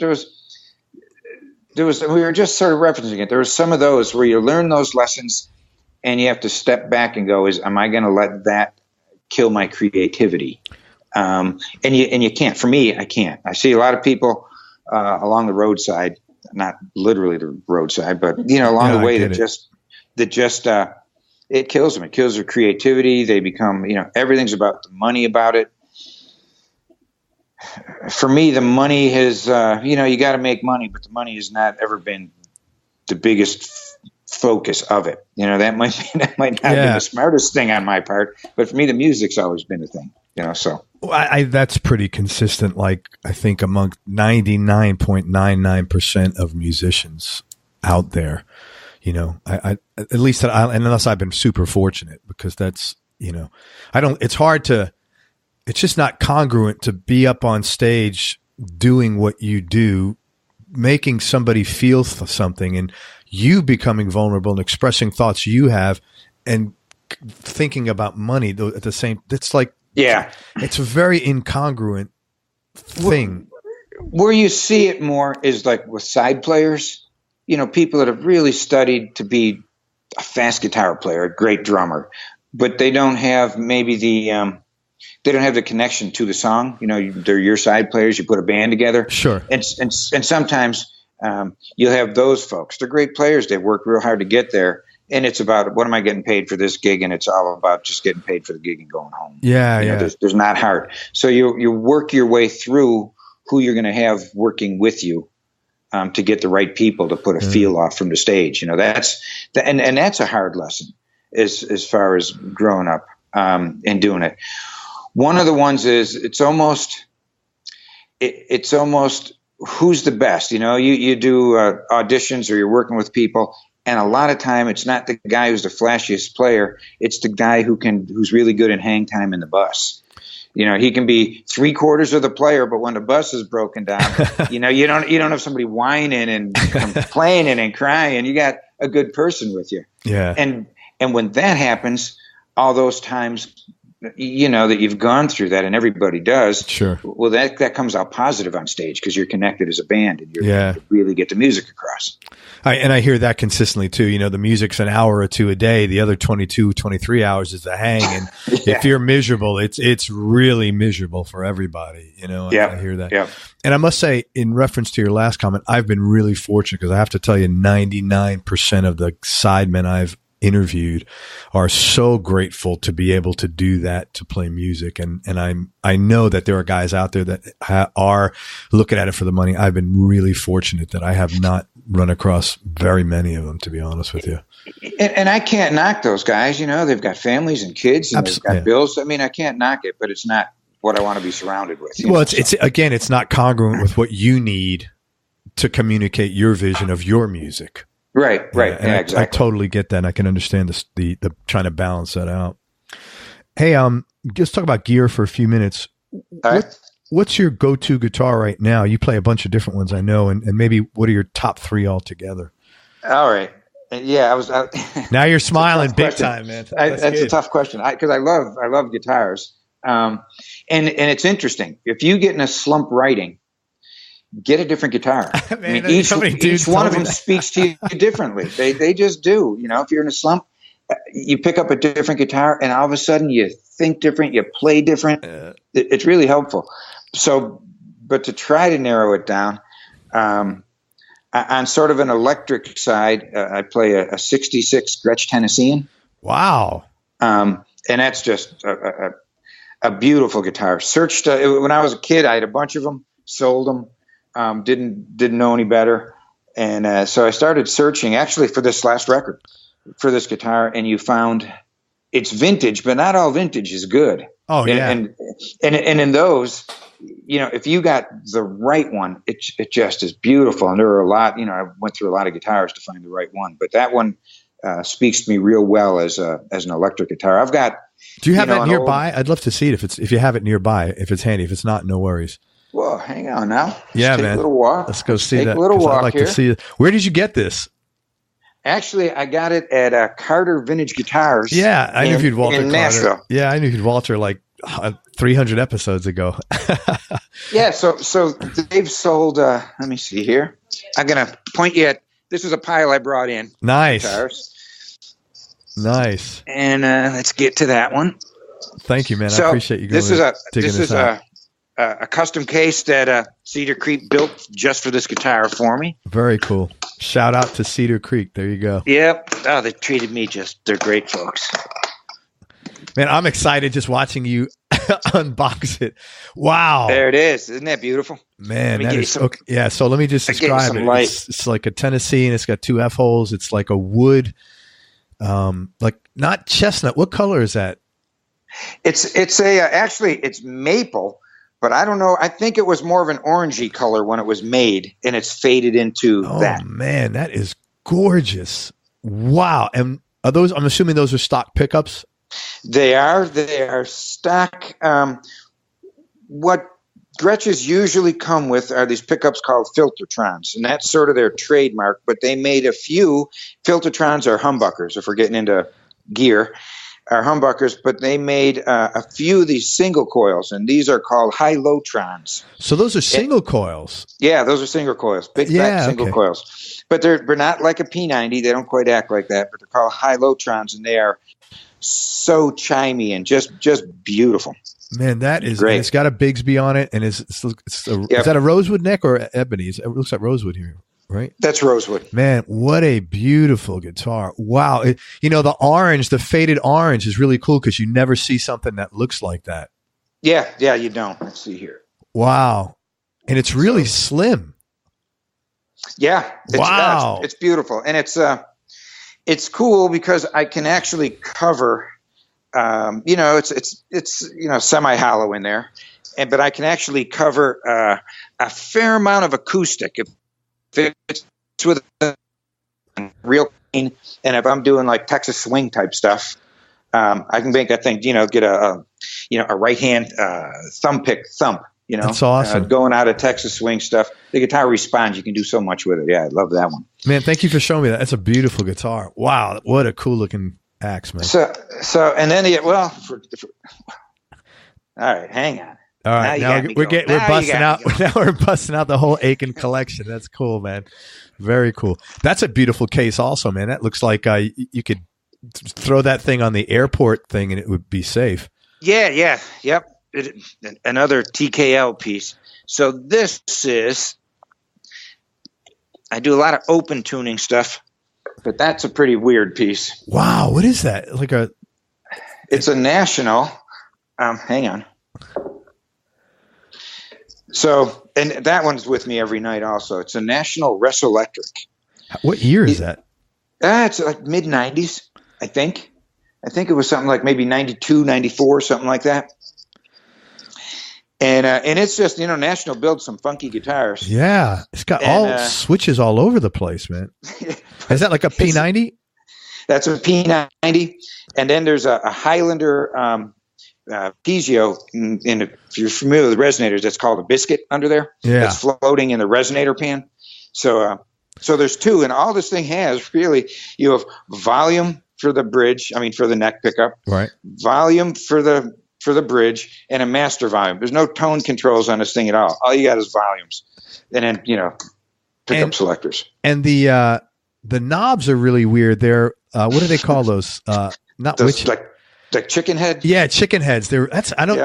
we were just sort of referencing it. There was some of those where you learn those lessons and you have to step back and go, am I going to let that kill my creativity? And you can't. For me, I can't. I see a lot of people along the roadside, not literally the roadside, but along the way that just it kills them. It kills their creativity. They become, everything's about the money about it. For me, the money has, you got to make money, but the money has not ever been the biggest focus of it. That might not be the smartest thing on my part, but for me, the music's always been a thing. So that's pretty consistent. Like I think among 99.99% of musicians out there, I at least that unless I've been super fortunate, because that's, it's just not congruent to be up on stage doing what you do, making somebody feel something and you becoming vulnerable and expressing thoughts you have and thinking about money at the same. It's like, it's a very incongruent thing. Where you see it more is like with side players, people that have really studied to be a fast guitar player, a great drummer, but they don't have maybe they don't have the connection to the song. They're your side players. You put a band together. Sure. And sometimes you'll have those folks. They're great players. They work real hard to get there. And it's about, what am I getting paid for this gig? And it's all about just getting paid for the gig and going home. There's not heart. So you work your way through who you're going to have working with you to get the right people to put a feel off from the stage. That's a hard lesson as far as growing up and doing it. One of the ones is it's almost who's the best. You do auditions or you're working with people, and a lot of time it's not the guy who's the flashiest player. It's the guy who's really good in hang time in the bus. He can be 3/4 of the player, but when the bus is broken down, you don't have somebody whining and complaining and crying. You got a good person with you. Yeah. And when that happens, all those times that you've gone through that, and everybody does. Sure. Well, that comes out positive on stage because you're connected as a band, and you really get the music across. I hear that consistently too. The music's an hour or two a day. The other 22, 23 hours is the hang. And if you're miserable, it's really miserable for everybody. I hear that. Yeah. And I must say, in reference to your last comment, I've been really fortunate because I have to tell you, 99% of the sidemen I've interviewed are so grateful to be able to do that, to play music. And I know that there are guys out there that are looking at it for the money. I've been really fortunate that I have not run across very many of them, to be honest with you. And I can't knock those guys. They've got families and kids, and they've got bills. I mean, I can't knock it, but it's not what I want to be surrounded with. It's not congruent with what you need to communicate your vision of your music. Right. Yeah, exactly. I totally get that. And I can understand the trying to balance that out. Hey, let's talk about gear for a few minutes. What's your go-to guitar right now? You play a bunch of different ones, I know, and maybe what are your top three altogether? All right. Yeah, I was. Now you're smiling big time, man. That's a tough question because I love guitars, and it's interesting. If you get in a slump writing, get a different guitar. Man, each one of them speaks to you differently. They just do. If you're in a slump, you pick up a different guitar, and all of a sudden you think different, you play different. It's really helpful. So, but to try to narrow it down, on sort of an electric side, I play a 66 Gretsch Tennessean. Wow. And that's just a beautiful guitar. Searched when I was a kid, I had a bunch of them, sold them. Didn't know any better. And so I started searching actually for this last record for this guitar, and you found it's vintage, but not all vintage is good. Oh, yeah. And in those, if you got the right one, it just is beautiful. And there are a lot, I went through a lot of guitars to find the right one, but that one speaks to me real well as an electric guitar. I've got. Do you have that nearby? I'd love to see it if you have it nearby, if it's handy. If it's not, no worries. Well, hang on now. Yeah, man. Take a little walk. Let's go see that. Take a little walk I'd like here. to see it. Where did you get this? Actually, I got it at Carter Vintage Guitars. Yeah, I interviewed Walter in Nashville. Yeah, I interviewed Walter like 300 episodes ago. Yeah, so they've sold. Let me see here. I'm gonna point you at. This is a pile I brought in. Nice. Guitars. Nice. And let's get to that one. Thank you, man. So I appreciate you going. This is a custom case that Cedar Creek built just for this guitar for me. Very cool. Shout out to Cedar Creek. There you go. Yep. Oh, they treated me they're great folks. Man, I'm excited just watching you unbox it. Wow. There it is. Isn't that beautiful? Man, that is okay. Yeah, so let me just describe it. It's like a Tennessee, and it's got two F-holes. It's like a wood, like not chestnut. What color is that? Actually it's maple. But I don't know. I think it was more of an orangey color when it was made, and it's faded into that. Oh, man, that is gorgeous. Wow. And I'm assuming those are stock pickups? They are stock. What Gretches usually come with are these pickups called Filtertrons, and that's sort of their trademark. But they made a few. Filtertrons are humbuckers, if we're getting into gear. Are humbuckers, but they made a few of these single coils, and these are called high-low-trons. So those are single coils? Yeah, those are single coils, big fat single coils. But they're not like a P90. They don't quite act like that, but they're called high-low-trons, and they are so chimey and just beautiful. Man, that is great. It's got a Bigsby on it, and is that a Rosewood neck or ebony? It looks like Rosewood here. Right? That's Rosewood. Man, what a beautiful guitar. Wow. The faded orange is really cool because you never see something that looks like that. Yeah, you don't. Let's see here. Wow. And it's really slim. Yeah. Wow. It's beautiful. And it's cool because I can actually cover, it's semi-hollow in there. But I can actually cover a fair amount of acoustic. If it's with a real clean, and if I'm doing like Texas swing type stuff, I can make that thing, get a right hand thumb pick thump. That's awesome. Going out of Texas swing stuff, the guitar responds. You can do so much with it. Yeah, I love that one. Man, thank you for showing me that. That's a beautiful guitar. Wow, what a cool looking axe, man. So, and then all right, hang on. All right, now we're busting out. Now we're busting out the whole Aiken collection. That's cool, man. Very cool. That's a beautiful case, also, man. That looks like you could throw that thing on the airport thing, and it would be safe. Yeah, yep. Another TKL piece. So this is. I do a lot of open tuning stuff, but that's a pretty weird piece. Wow, what is that? It's a National. Hang on. So, and that one's with me every night also. It's a National Electric. What year is that? It's like mid-90s, I think. I think it was something like maybe 92, 94, something like that. And it's just, National builds some funky guitars. Yeah. It's got all switches all over the place, man. Is that like a P90? That's a P90. And then there's a Highlander Pizio. If you're familiar with resonators, that's called a biscuit under there. Yeah. That's floating in the resonator pan. So there's two. And all this thing has, really, you have volume for the bridge, for the neck pickup. Right. Volume for the bridge, and a master volume. There's no tone controls on this thing at all. All you got is volumes, and then pickup selectors. And the knobs are really weird. They're what do they call those? Not those, like chicken head. Yeah, chicken heads. You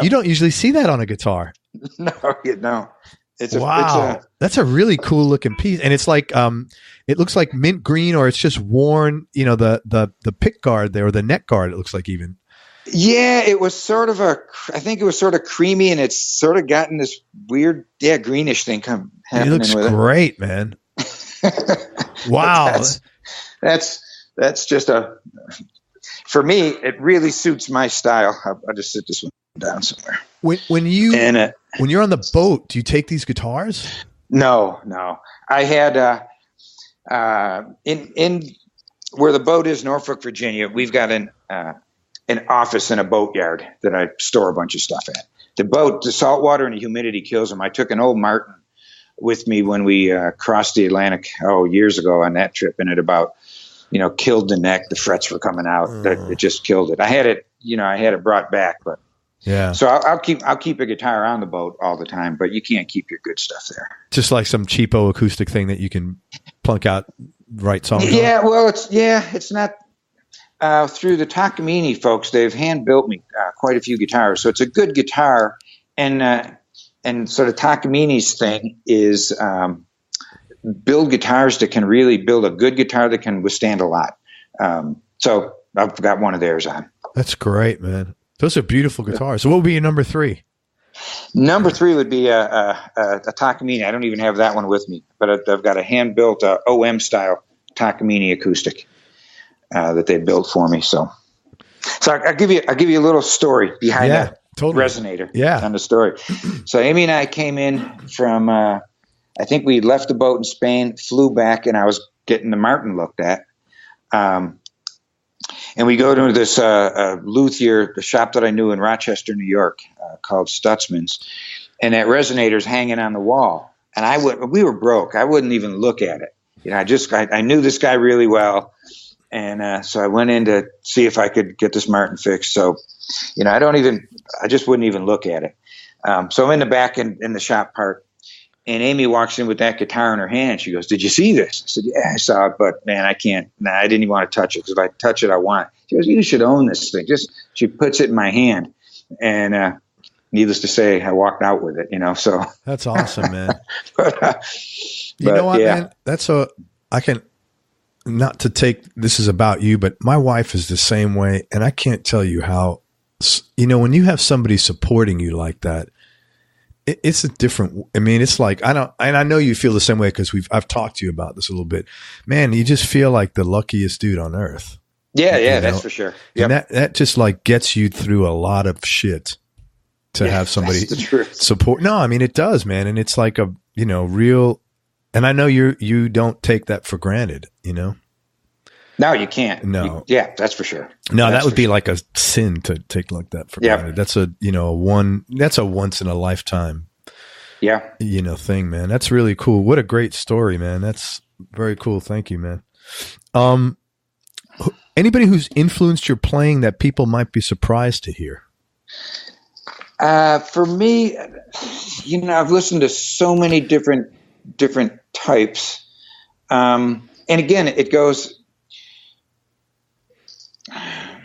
don't usually see that on a guitar. No. Wow, that's a really cool looking piece, and it's like it looks like mint green, or it's just worn. The pick guard there, or the neck guard. It looks like even. Yeah, it was sort of I think it was sort of creamy, and it's sort of gotten this weird, greenish thing happening with it. It looks great, man. Wow. That's just for me, it really suits my style. I'll just sit this one down somewhere. When you're on the boat, do you take these guitars? No. I had, in where the boat is, Norfolk, Virginia, we've got an office in a boatyard that I store a bunch of stuff at. The saltwater and the humidity kills them. I took an old Martin with me when we crossed the Atlantic years ago on that trip, and it about killed the neck. The frets were coming out. It just killed it. I had it brought back, but yeah. So I'll keep a guitar on the boat all the time, but you can't keep your good stuff there. Just like some cheapo acoustic thing that you can plunk out, write songs. Yeah, well, it's not. Through the Takamine folks, they've hand built me quite a few guitars, so it's a good guitar. And sort of Takamine's thing is build guitars that can really build a good guitar that can withstand a lot. So I've got one of theirs on. That's great, man. Those are beautiful guitars. So what would be your number 3? Number 3 would be a Takamine. I don't even have that one with me, but I've got a hand built OM style Takamine acoustic. That they built for me. So I'll give you a little story behind that resonator. Yeah. On the story. So Amy and I came in from, I think we left the boat in Spain, flew back, and I was getting the Martin looked at. And we go to this luthier, the shop that I knew in Rochester, New York, called Stutzman's, and that resonator's hanging on the wall. And we were broke. I wouldn't even look at it. I knew this guy really well. And so I went in to see if I could get this Martin fixed. So, I just wouldn't even look at it. So I'm in the back in the shop part, and Amy walks in with that guitar in her hand. She goes, "Did you see this?" I said, "Yeah, I saw it, but man, I can't. I didn't even want to touch it, because if I touch it, I want it." She goes, "You should own this thing." She puts it in my hand, and needless to say, I walked out with it. So that's awesome, man. You know what, man? I can. Not to take this is about you, but my wife is the same way, and I can't tell you how. When you have somebody supporting you like that, it's a different. It's like I know you feel the same way, because I've talked to you about this a little bit. Man, you just feel like the luckiest dude on earth. Yeah, that's for sure. Yep. And that just like gets you through a lot of shit to have somebody support. No, it does, man, and it's like a real. And I know you don't take that for granted, No, you can't. No. Yeah, that's for sure. No, that would be like a sin to take like that for granted. That's that's a once in a lifetime. Yeah. Thing, man. That's really cool. What a great story, man. That's very cool. Thank you, man. Anybody who's influenced your playing that people might be surprised to hear? For me, I've listened to so many different types. And again, it goes, I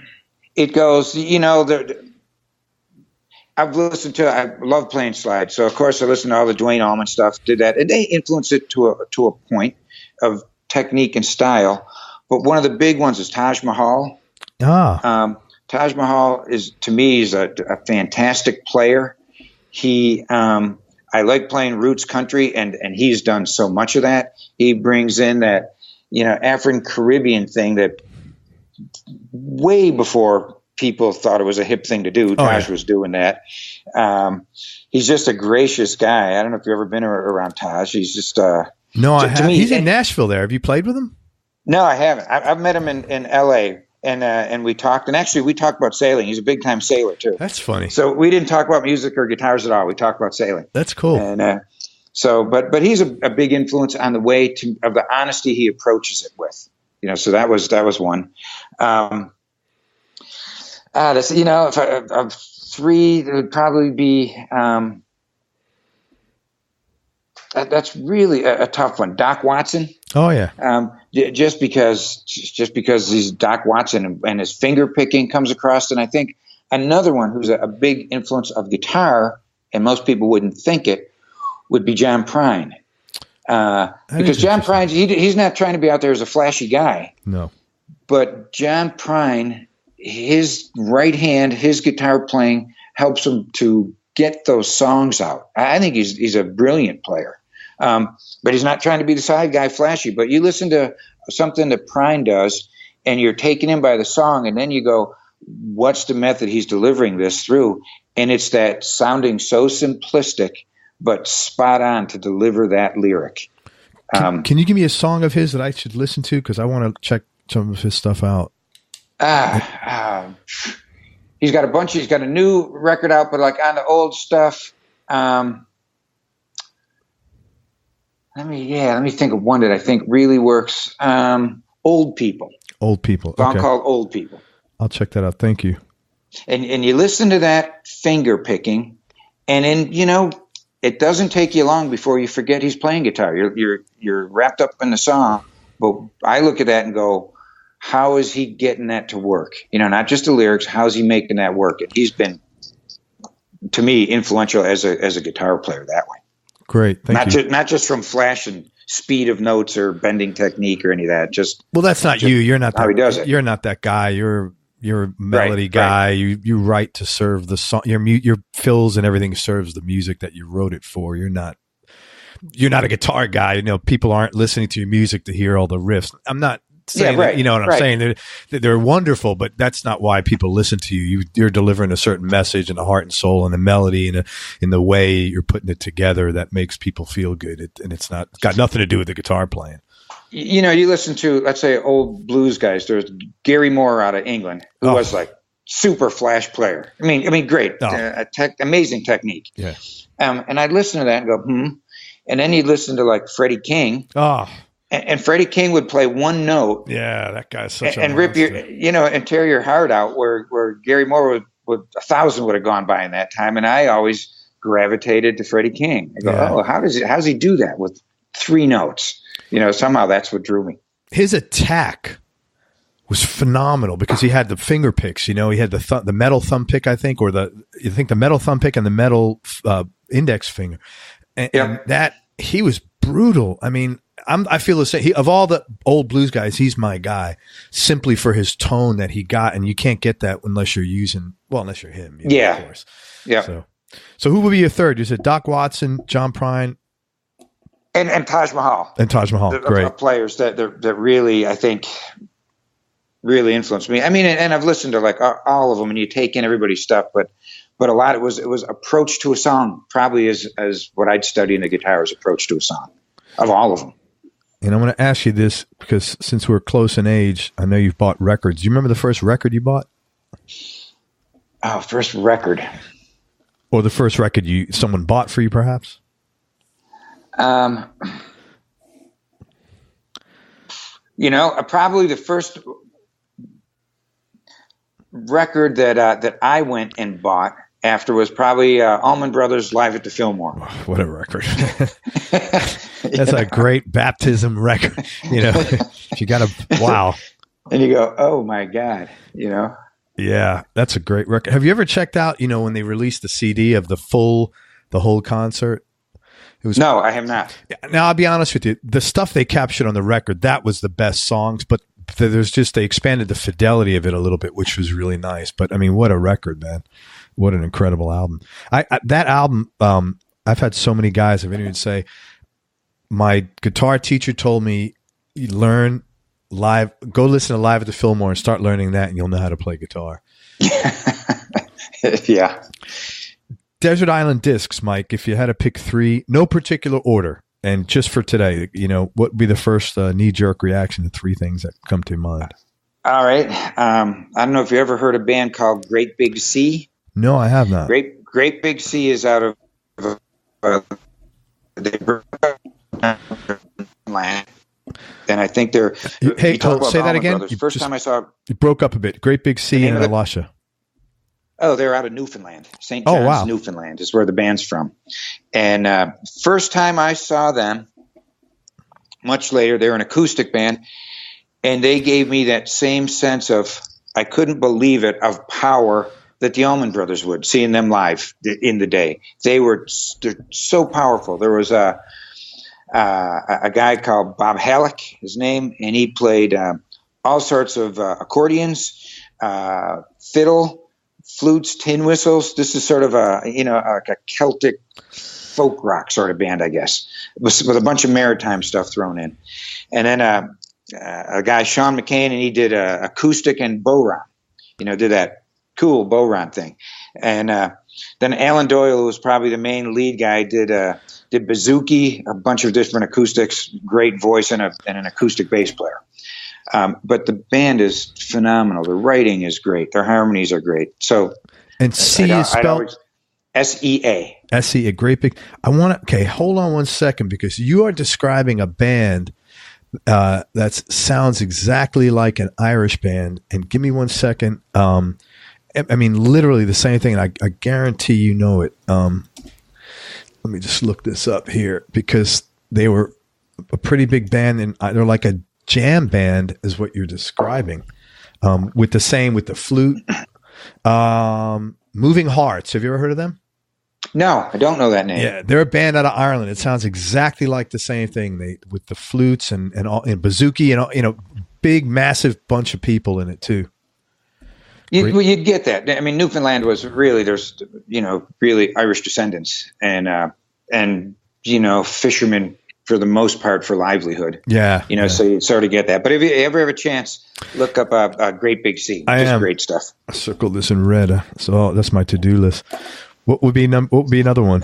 love playing slide. So of course I listened to all the Dwayne Allman stuff, did that. And they influenced it to a point of technique and style. But one of the big ones is Taj Mahal. Taj Mahal to me, is a fantastic player. I like playing roots country, and he's done so much of that. He brings in that, African Caribbean thing that way before people thought it was a hip thing to do. Taj was doing that. He's just a gracious guy. I don't know if you've ever been around Taj. He's just no, I haven't. He's in Nashville there. Have you played with him? No, I haven't. I've met him in L.A., and we talked. And actually, we talked about sailing. He's a big-time sailor, too. That's funny. So we didn't talk about music or guitars at all. We talked about sailing. That's cool. And but he's a big influence on the way of the honesty he approaches it with. So that was one. If of three, it would probably be that's really a tough one. Doc Watson. Oh yeah. Just because he's Doc Watson and his finger picking comes across, and I think another one who's a big influence of guitar, and most people wouldn't think it, would be John Prine. Because John Prine, he's not trying to be out there as a flashy guy. No. But John Prine, his right hand, his guitar playing helps him to get those songs out. I think he's a brilliant player. But he's not trying to be the side guy flashy. But you listen to something that Prine does, and you're taken in by the song, and then you go, what's the method he's delivering this through? And it's that sounding so simplistic, but spot on to deliver that lyric. Can you give me a song of his that I should listen to? Because I want to check some of his stuff out. He's got a bunch. He's got a new record out, but like on the old stuff. Let me think of one that I think really works. Old People. Old People. A song called Old People. I'll check that out. Thank you. And you listen to that finger picking, and then it doesn't take you long before you forget he's playing guitar. You're wrapped up in the song. But I look at that and go, how is he getting that to work? Not just the lyrics. How's he making that work? And he's been, to me, influential as a guitar player that way. Great, thank you. Not just from flash and speed of notes or bending technique or any of that. That's not you. You're not that. How he does it. You're not that guy. You're a melody guy. Right. You write to serve the song. Your fills and everything serves the music that you wrote it for. You're not a guitar guy. People aren't listening to your music to hear all the riffs. I'm not saying that, you know what I'm saying? They're wonderful, but that's not why people listen to you. You're delivering a certain message and a heart and soul and a melody and in the way you're putting it together that makes people feel good. And it's got nothing to do with the guitar playing. You listen to, let's say, old blues guys. There's Gary Moore out of England, who was like super flash player. I mean, great, amazing technique. Yeah. And I'd listen to that and go, and then you'd listen to like Freddie King. Oh. And Freddie King would play one note. Yeah, that guy's such and rip your, and tear your heart out. Where Gary Moore would 1,000 would have gone by in that time, and I always gravitated to Freddie King. I go, how's he do that with 3 notes? Somehow that's what drew me. His attack was phenomenal because he had the finger picks. He had the metal thumb pick, I think, or the metal thumb pick and the metal index finger, and that he was brutal. I mean. I feel the same. Of all the old blues guys, he's my guy simply for his tone that he got. And you can't get that unless you're unless you're him. Of course. Yeah. So who would be your third? You said Doc Watson, John Prine. And Taj Mahal. And Taj Mahal. Great. Players that really, I think, really influenced me. I mean, and I've listened to like all of them and you take in everybody's stuff, but a lot, it was approach to a song, probably as what I'd study in the guitar is approach to a song of all of them. And I'm going to ask you this because since we're close in age, I know you've bought records. Do you remember the first record you bought? Oh, first record. Or the first record someone bought for you, perhaps? Probably the first record that I went and bought after was probably Allman Brothers Live at the Fillmore. Oh, what a record. That's a great baptism record. You know, you got to, wow. And you go, oh my God, you know? Yeah, that's a great record. Have you ever checked out, you know, when they released the CD of the whole concert? It was, no, I have not. Now, I'll be honest with you. The stuff they captured on the record, that was the best songs, but there's just, they expanded the fidelity of it a little bit, which was really nice. But I mean, what a record, man. What an incredible album. That album, I've had so many guys I've interviewed say, my guitar teacher told me, you learn live, go listen to Live at the Fillmore and start learning that and you'll know how to play guitar. Yeah. Desert Island Discs, Mike, if you had to pick three, no particular order, and just for today, you know, what would be the first knee-jerk reaction to three things that come to mind? All right. I don't know if you ever heard a band called Great Big Sea. No, I have not. Great Big Sea is out of land, and I think they're. Hey, say that again. First time I saw, you broke up a bit. Great Big Sea and Alasha. Oh, they're out of Newfoundland. St. John's, Newfoundland is where the band's from. And first time I saw them, much later, they're an acoustic band, and they gave me that same sense of, I couldn't believe it, of power that the Allman Brothers would, seeing them live in the day. They're so powerful. There was a guy called Bob Halleck, his name, and he played all sorts of accordions, fiddle, flutes, tin whistles. This is sort of like a Celtic folk rock sort of band, I guess, with a bunch of maritime stuff thrown in. And then a guy, Sean McCain, and he did acoustic and Boron, did that cool Boron thing. And then Alan Doyle, who was probably the main lead guy, did bouzouki, a bunch of different acoustics, great voice, and an acoustic bass player. But the band is phenomenal. The writing is great. Their harmonies are great. So, and C is spelled S-E-A. S-E, a great big. Okay, hold on one second, because you are describing a band that sounds exactly like an Irish band. And give me 1 second. I mean, literally the same thing. And I guarantee you know it. Let me just look this up here, because they were a pretty big band, and they're like a jam band is what you're describing, with the flute. Moving Hearts, have you ever heard of them? No, I don't know that name. Yeah, they're a band out of Ireland. It sounds exactly like the same thing. They with the flutes and bouzouki and big massive bunch of people in it too. You'd get that. I mean, Newfoundland was really, there's really Irish descendants and fishermen for the most part for livelihood. Yeah. So you sort of get that. But if you ever have a chance, look up a Great Big Sea. Just great stuff. I circled this in red. So that's my to-do list. What would be another one?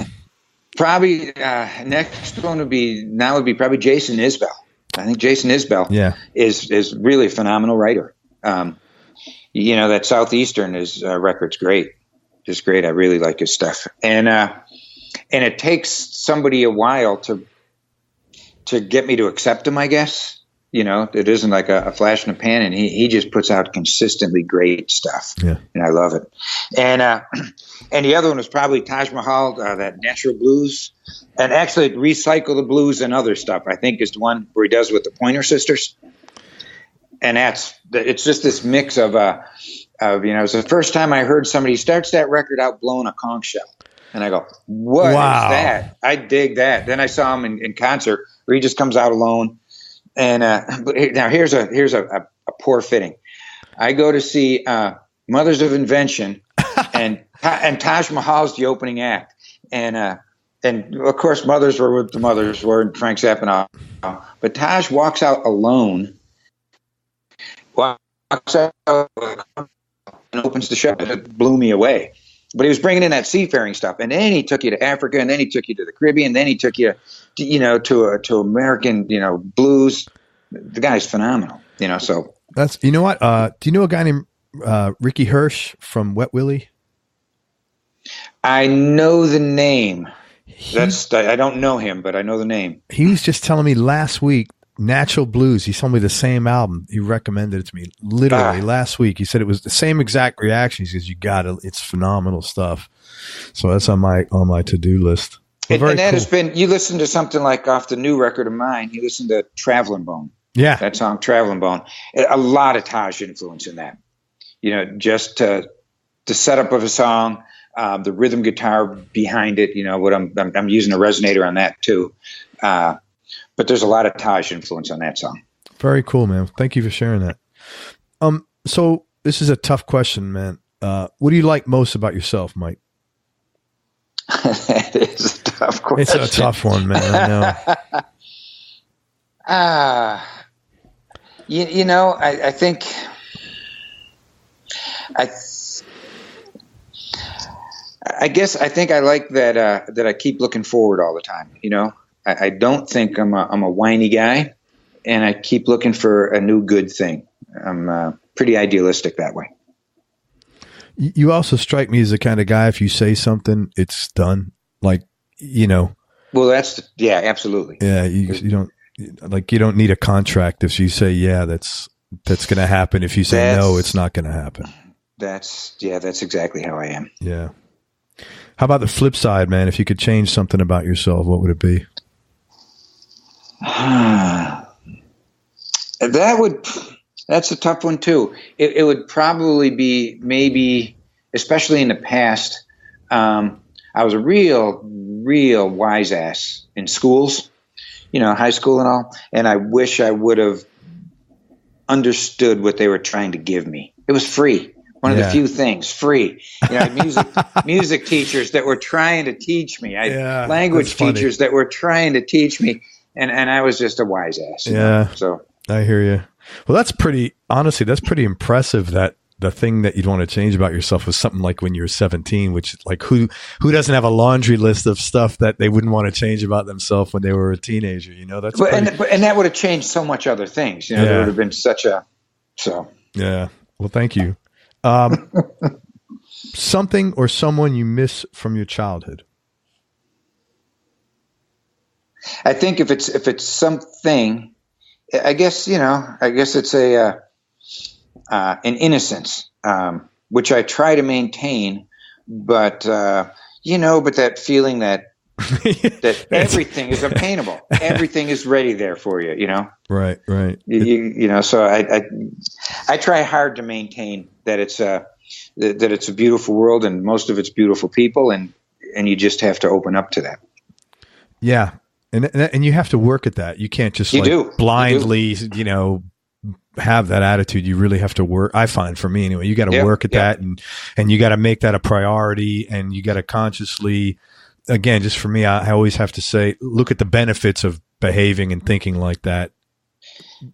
Probably next one would be probably Jason Isbell. I think Jason Isbell is really a phenomenal writer. That Southeastern record's great. Just great. I really like his stuff. And it takes somebody a while to get me to accept him, I guess. It isn't like a flash in the pan, and he just puts out consistently great stuff. Yeah. And I love it. And the other one was probably Taj Mahal, that Natural Blues. And actually Recycle the Blues and Other Stuff, I think, is the one where he does with the Pointer Sisters. And it's just this mix of it's the first time I heard somebody starts that record out blowing a conch shell. And I go, what is that? I dig that. Then I saw him in concert where he just comes out alone. And now here's a poor fitting. I go to see Mothers of Invention, and Taj Mahal's the opening act. And of course, Mothers were what the Mothers were, and Frank Zappa. But Taj walks out alone. Walks out and opens the show. It blew me away. But he was bringing in that seafaring stuff, and then he took you to Africa, and then he took you to the Caribbean, and then he took you, to American, blues. The guy's phenomenal, So that's what. Do you know a guy named Ricky Hirsch from Wet Willie? I know the name. I don't know him, but I know the name. He was just telling me last week Natural Blues. He told me the same album. He recommended it to me literally last week. He said it was the same exact reaction. He says, it's phenomenal stuff. So that's on my to-do list. And that has been, you listen to something like off the new record of mine, you listen to Traveling Bone. Yeah. That song, Traveling Bone. A lot of Taj influence in that. Just the setup of a song, the rhythm guitar behind it, what I'm using a resonator on that too. But there's a lot of Taj influence on that song. Very cool, man. Thank you for sharing that. So this is a tough question, man. What do you like most about yourself, Mike? That is a tough question. It's a tough one, man. I know. I think I like that I keep looking forward all the time. I don't think I'm a whiny guy, and I keep looking for a new good thing. I'm pretty idealistic that way. You also strike me as the kind of guy, if you say something, it's done. Like, Well, absolutely. Yeah, you don't need a contract. If you say, that's going to happen. If you say no, it's not going to happen. That's exactly how I am. Yeah. How about the flip side, man? If you could change something about yourself, what would it be? That's a tough one too. It would probably be maybe, especially in the past, I was a real wise ass in schools, high school and all. And I wish I would have understood what they were trying to give me. It was free. One of the few things, free. Music teachers that were trying to teach me. Language teachers that were trying to teach me. And I was just a wise ass. So I hear you. Well, that's pretty impressive that the thing that you'd want to change about yourself was something like when you were 17, which like who doesn't have a laundry list of stuff that they wouldn't want to change about themselves when they were a teenager, that's and that would have changed so much other things, there would have been Yeah. Well, thank you. Something or someone you miss from your childhood? I think if it's something, I guess it's an innocence, which I try to maintain, but that feeling that everything is obtainable, everything is ready there for you, Right. So I try hard to maintain that it's a beautiful world and most of it's beautiful people, and you just have to open up to that. Yeah. And you have to work at that. You can't just blindly, have that attitude. You really have to work. I find, for me anyway, you got to work at that, and you got to make that a priority, and you got to consciously, again, just for me, I always have to say, look at the benefits of behaving and thinking like that,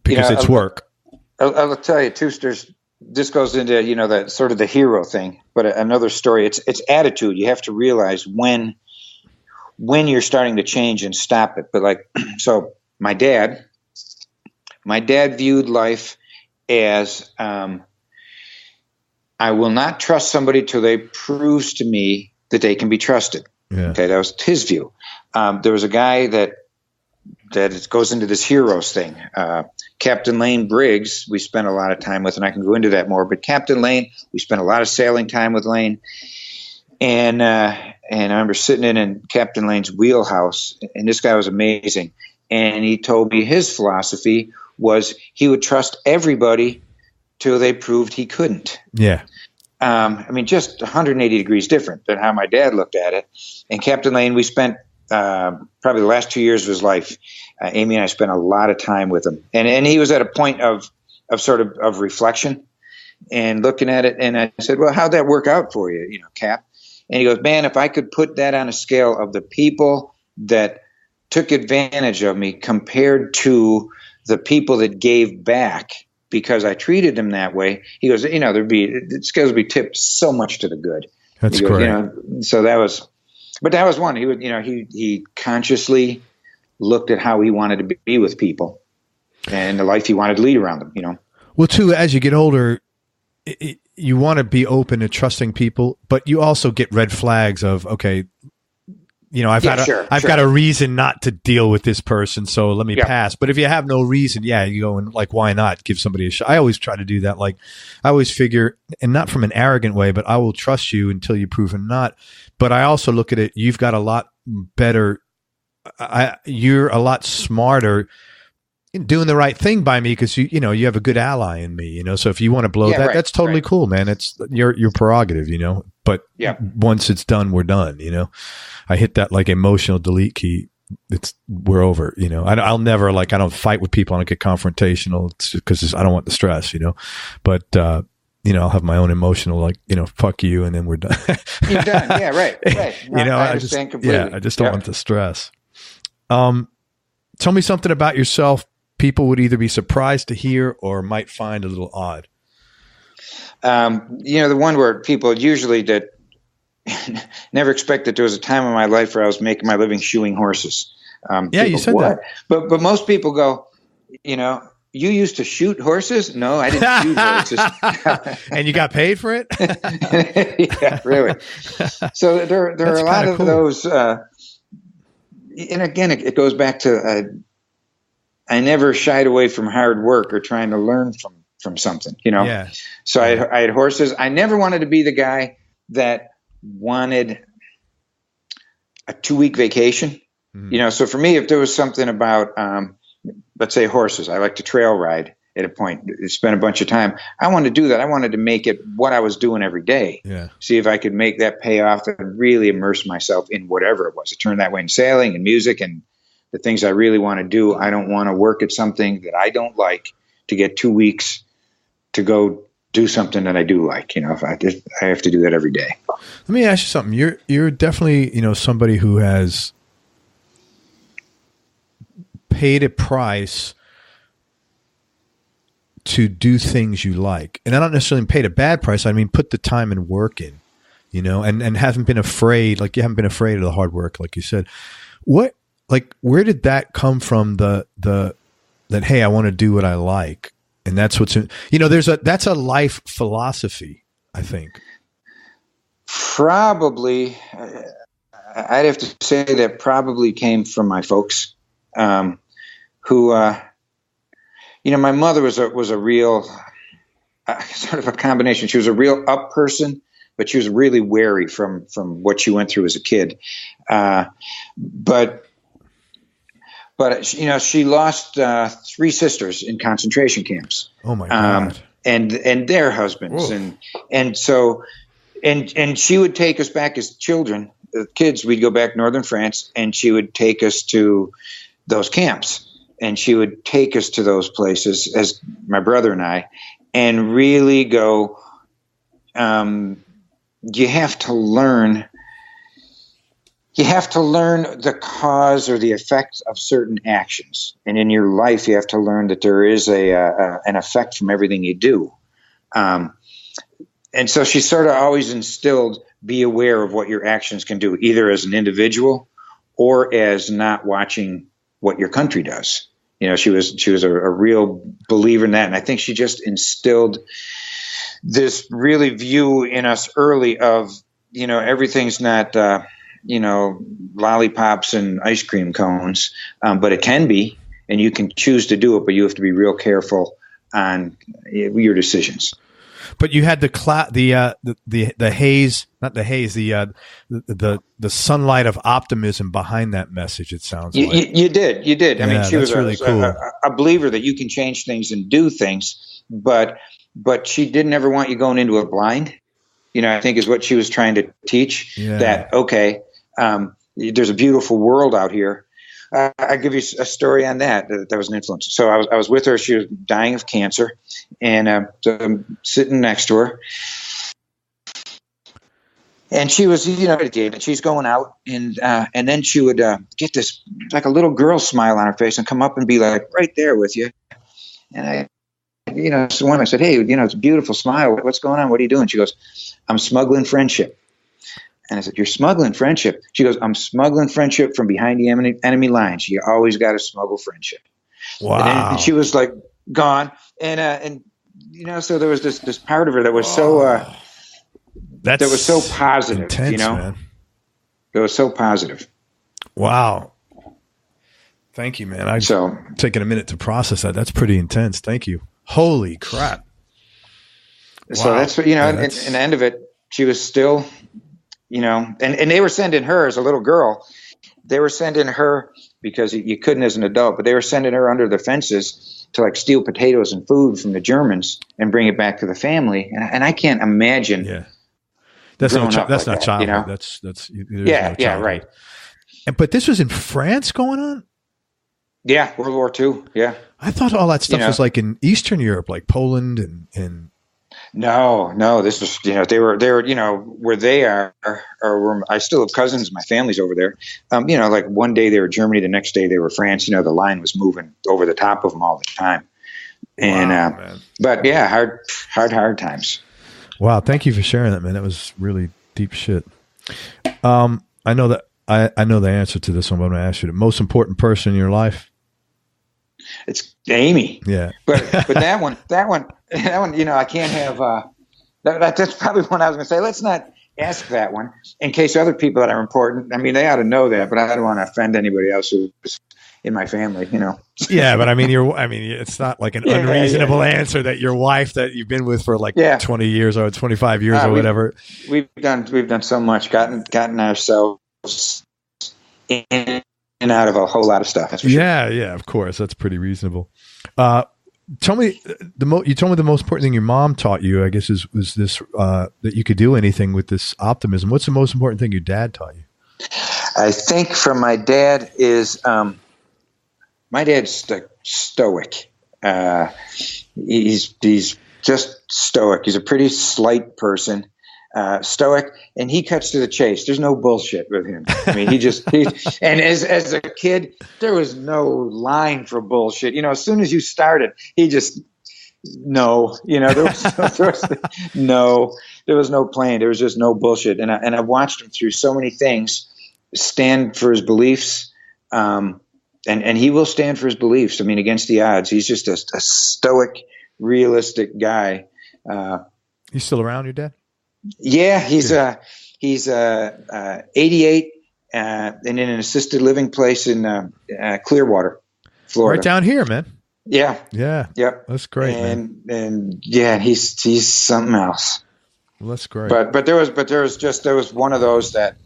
because it's work. I'll tell you too, this goes into, that sort of the hero thing, but another story, it's attitude. You have to realize when you're starting to change and stop it. But so my dad viewed life as, I will not trust somebody till they proves to me that they can be trusted. Yeah. Okay. That was his view. There was a guy that it goes into this heroes thing. Captain Lane Briggs, we spent a lot of time with, and I can go into that more, but Captain Lane, we spent a lot of sailing time with Lane. And I remember sitting in Captain Lane's wheelhouse, and this guy was amazing. And he told me his philosophy was he would trust everybody till they proved he couldn't. Yeah. Just 180 degrees different than how my dad looked at it. And Captain Lane, we spent probably the last 2 years of his life. Amy and I spent a lot of time with him. And he was at a point of reflection and looking at it. And I said, well, how'd that work out for you, Cap? And he goes, man, if I could put that on a scale of the people that took advantage of me compared to the people that gave back because I treated them that way, he goes, the scales would be tipped so much to the good. That's great. So that was one. He would, he consciously looked at how he wanted to be with people and the life he wanted to lead around them, Well, too, as you get older, you want to be open to trusting people, but you also get red flags of, okay, I've got a reason not to deal with this person, so let me pass. But if you have no reason, you go and like, why not give somebody a shot? I always try to do that. Like, I always figure, and not from an arrogant way, but I will trust you until you're proven not. But I also look at it, you've got a lot better, you're a lot smarter in doing the right thing by me, because you have a good ally in me, so if you want to blow that's totally cool, man. It's your prerogative, but once it's done, we're done. I hit that like emotional delete key. We're over, I'll never, like, I don't fight with people. I don't get confrontational because I don't want the stress, but I'll have my own emotional, like, fuck you, and then we're done. You're done. Yeah. Right. I understand completely. I just don't want the stress. Tell me something about yourself people would either be surprised to hear or might find a little odd. The one where people usually that never expected there was a time in my life where I was making my living shoeing horses. You said that. But most people go, you used to shoot horses? No, I didn't shoot horses. And you got paid for it? Yeah, really. So there are a lot of those. And again, it goes back to I never shied away from hard work or trying to learn from something, Yeah. So I had horses. I never wanted to be the guy that wanted a 2-week vacation. Mm-hmm. So for me, if there was something about, let's say horses, I like to trail ride at a point, spend a bunch of time. I wanted to do that. I wanted to make it what I was doing every day. Yeah. See if I could make that pay off and really immerse myself in whatever it was. It turned that way in sailing and music and the things I really want to do. I don't want to work at something that I don't like to get 2 weeks to go do something that I do like. If I have to do that every day. Let me ask you something. You're definitely, somebody who has paid a price to do things you like. And I don't necessarily paid a bad price. I mean, put the time and work in, and haven't been afraid, like you haven't been afraid of the hard work, like you said. Where did that come from? That, hey, I want to do what I like. And that's what's, that's a life philosophy, I think. Probably, I'd have to say that probably came from my folks, who, my mother was a real, sort of a combination. She was a real up person, but she was really wary from what she went through as a kid. But she lost 3 sisters in concentration camps. Oh my God. And their husbands. Whoa. And so she would take us back as children, kids. We'd go back northern France, and she would take us to those camps, and she would take us to those places as my brother and I, and really go, you have to learn the cause or the effect of certain actions. And in your life, you have to learn that there is an effect from everything you do. And so she sort of always instilled, be aware of what your actions can do, either as an individual or as not watching what your country does. She was a real believer in that. And I think she just instilled this really view in us early of, everything's not, lollipops and ice cream cones, but it can be, and you can choose to do it, but you have to be real careful on your decisions. But you had the haze, not the haze, the sunlight of optimism behind that message. It sounds like you did. I mean, she was really cool. a believer that you can change things and do things, but she didn't ever want you going into it blind. I think is what she was trying to teach. Yeah. That okay. There's a beautiful world out here. I'll give you a story on that was an influence. So I was with her. She was dying of cancer, and so I'm sitting next to her. And she was, and she's going out, and then she would get this, like a little girl smile on her face and come up and be like, right there with you. And so one I said, hey, it's a beautiful smile. What's going on? What are you doing? She goes, I'm smuggling friendship. And I said, you're smuggling friendship? She goes, I'm smuggling friendship from behind the enemy lines. You always got to smuggle friendship. Wow. And she was like gone. And so there was this part of her that was that was so positive, intense, man. It was so positive. Wow. Thank you, man. I'm taking a minute to process that. That's pretty intense. Thank you. Holy crap. So that's what, and the end of it, she was still, and they were sending her as a little girl. They were sending her because you couldn't as an adult, but they were sending her under the fences to like steal potatoes and food from the Germans and bring it back to the family. And I can't imagine. Yeah. That's not childhood. Right. But this was in France going on? Yeah, World War II. Yeah, I thought all that stuff was like in Eastern Europe, like Poland and. No, this was they were where they are, or where I still have cousins. My family's over there. Like one day they were Germany, the next day they were France. The line was moving over the top of them all the time. And but yeah, hard times. Wow, thank you for sharing that, man. That was really deep shit. I know that I know the answer to this one, but I'm going to ask you the most important person in your life. It's Amy. Yeah. But that one, I can't have, that's probably one I was going to say. Let's not ask that one in case other people that are important. I mean, they ought to know that, but I don't want to offend anybody else who's in my family, Yeah. But it's not like an unreasonable answer that your wife that you've been with for like 20 years or 25 years or whatever. We've done so much, gotten ourselves in and out of a whole lot of stuff. That's for sure. Yeah, of course. That's pretty reasonable. Tell me you told me the most important thing your mom taught you, I guess, was this that you could do anything with this optimism. What's the most important thing your dad taught you? I think from my dad is my dad's stoic. He's just stoic. He's a pretty slight person. Stoic, and he cuts to the chase. There's no bullshit with him. I mean, and as a kid, there was no line for bullshit. As soon as you started, he just there was no plan. There was just no bullshit. And I watched him through so many things, stand for his beliefs, and he will stand for his beliefs. I mean, against the odds. He's just a stoic, realistic guy. He's still around, your dad? Yeah, he's 88 and in an assisted living place in Clearwater, Florida. Right down here, man. Yeah. Yep. That's great, man. And yeah, he's something else. Well, that's great. But there was one of those that,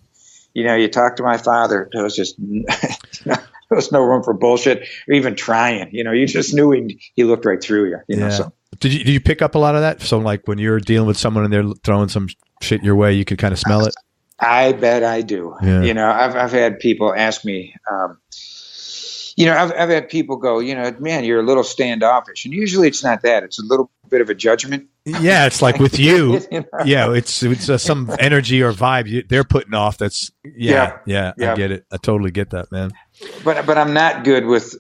you talk to my father, there was just there was no room for bullshit or even trying. You just knew he looked right through you. You know. So. Did you pick up a lot of that? So like when you're dealing with someone and they're throwing some shit your way, you could kind of smell it? I bet I do. Yeah. I've had people ask me, I've had people go, man, you're a little standoffish. And usually it's not that. It's a little bit of a judgment. Yeah, it's like with you. Yeah, it's some energy or vibe they're putting off. That's I get it. I totally get that, man. But I'm not good with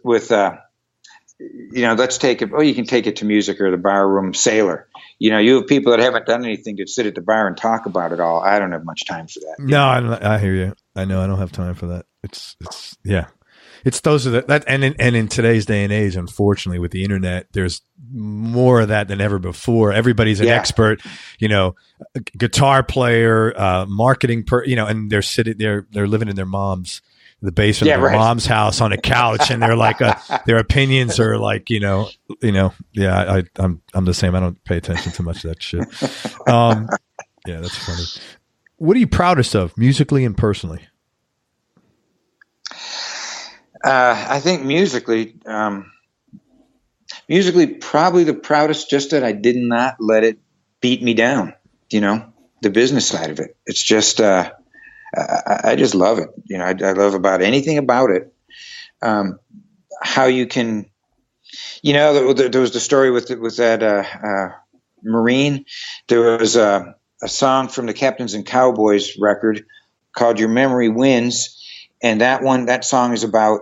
let's take it. Oh, you can take it to music or the barroom sailor. You have people that haven't done anything to sit at the bar and talk about it all. I don't have much time for that. No, I hear you. I know I don't have time for that. It's those are that and in today's day and age, unfortunately, with the internet, there's more of that than ever before. Everybody's an expert, guitar player, marketing and they're sitting there, they're living in their mom's. The basement of their mom's house on a couch, and they're like their opinions are like I'm the same. I don't pay attention to much of that shit. That's funny. What are you proudest of, musically and personally? I think musically, probably the proudest. Just that I did not let it beat me down. The business side of it. It's just. I just love it. I love about anything about it. How you can, there was the story with that Marine. There was a song from the Captains and Cowboys record called "Your Memory Wins," and that song is about.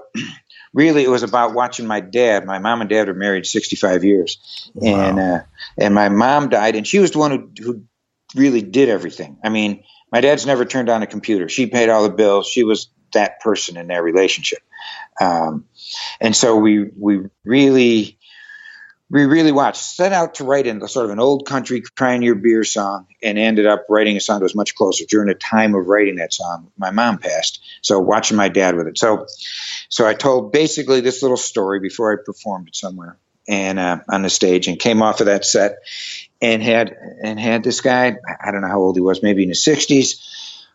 Really, it was about watching my dad. My mom and dad were married 65 years, wow. And my mom died, and she was the one who really did everything. I mean. My dad's never turned on a computer. She paid all the bills. She was that person in their relationship. And so we really we really watched. Set out to write in sort of an old country crying your beer song, and ended up writing a song that was much closer. During the time of writing that song, my mom passed, so watching my dad with it. So I told basically this little story before I performed it somewhere and on the stage, and came off of that set and had this guy, I don't know how old he was, maybe in his 60s,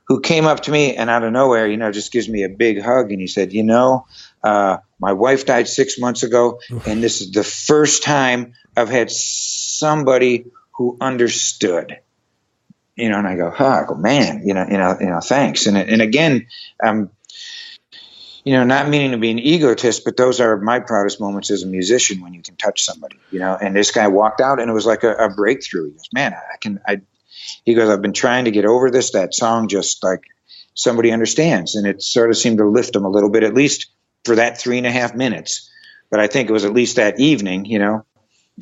who came up to me and out of nowhere, just gives me a big hug, and he said, my wife died 6 months ago, and this is the first time I've had somebody who understood. And I go, man, thanks. And again, not meaning to be an egotist, but those are my proudest moments as a musician, when you can touch somebody, and this guy walked out and it was like a breakthrough. He goes, man, he goes, I've been trying to get over this. That song just like somebody understands. And it sort of seemed to lift him a little bit, at least for that 3.5 minutes. But I think it was at least that evening,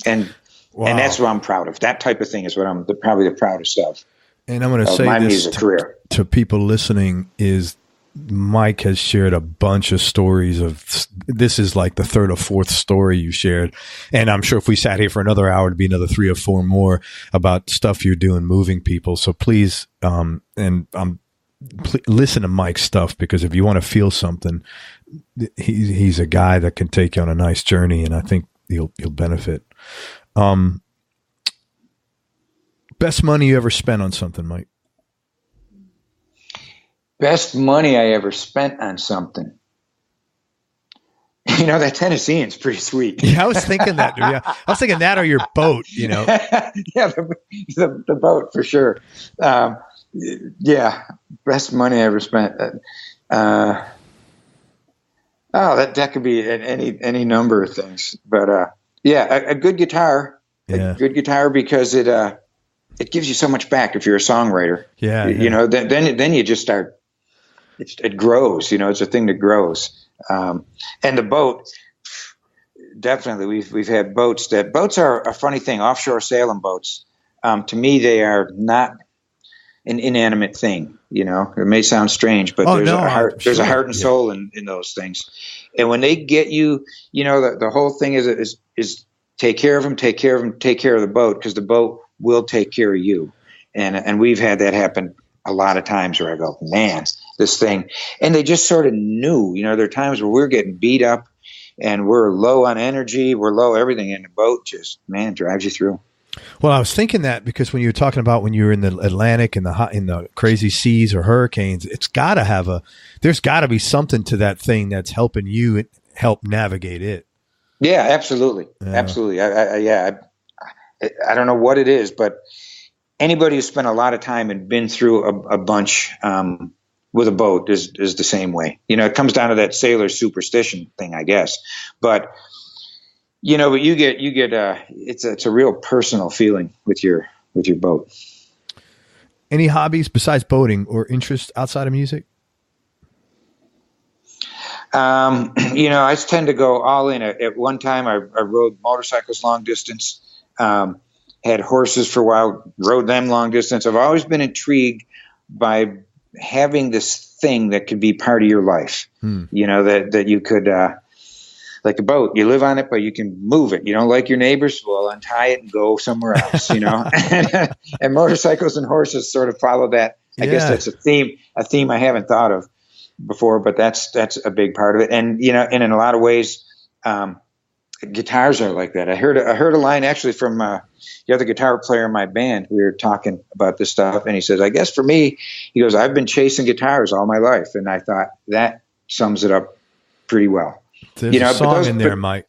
and wow. And that's what I'm proud of. That type of thing is what I'm probably the proudest of. And I'm going to say my this music career to people listening is Mike has shared a bunch of stories of this is like the third or fourth story you shared. And I'm sure if we sat here for another hour, it'd be another 3 or 4 more about stuff you're doing, moving people. So please, listen to Mike's stuff, because if you want to feel something, he's a guy that can take you on a nice journey, and I think you'll benefit. Best money you ever spent on something, Mike? Best money I ever spent on something. That Tennessean's pretty sweet. Yeah, I was thinking that. Yeah, I was thinking that or your boat. Yeah, the boat for sure. Yeah, best money I ever spent. That could be any number of things, but a good guitar. Yeah. A good guitar, because it gives you so much back if you're a songwriter. Yeah. Then you just start. It grows. It's a thing that grows. And the boat, definitely, we've had boats. Boats are a funny thing. Offshore sailing boats, to me, they are not an inanimate thing. It may sound strange, but there's a heart and soul in those things. And when they get you, the whole thing is take care of them, take care of them, take care of the boat, because the boat will take care of you. And we've had that happen a lot of times where I go, man, this thing. And they just sort of knew, there are times where we're getting beat up and we're low on energy, we're low everything, and the boat just, man, drives you through. Well, I was thinking that because when you were talking about when you were in the Atlantic and in the crazy seas or hurricanes, there's got to be something to that thing that's helping you help navigate it. Yeah, absolutely. Yeah. Absolutely. I don't know what it is, but anybody who's spent a lot of time and been through a bunch with a boat is the same way. It comes down to that sailor superstition thing, I guess. But but you get it's a real personal feeling with your boat. Any hobbies besides boating or interests outside of music? I tend to go all in. At one time, I rode motorcycles long distance. Had horses for a while, rode them long distance. I've always been intrigued by having this thing that could be part of your life. That you could, like a boat, you live on it, but you can move it. You don't like your neighbors? Well, untie it and go somewhere else, and motorcycles and horses sort of follow that. I guess that's a theme I haven't thought of before, but that's a big part of it. And, and in a lot of ways, guitars are like that. I heard a line actually from the other guitar player in my band. We were talking about this stuff, and he says, I guess for me, he goes, I've been chasing guitars all my life. And I thought that sums it up pretty well. There's a song in there, Mike.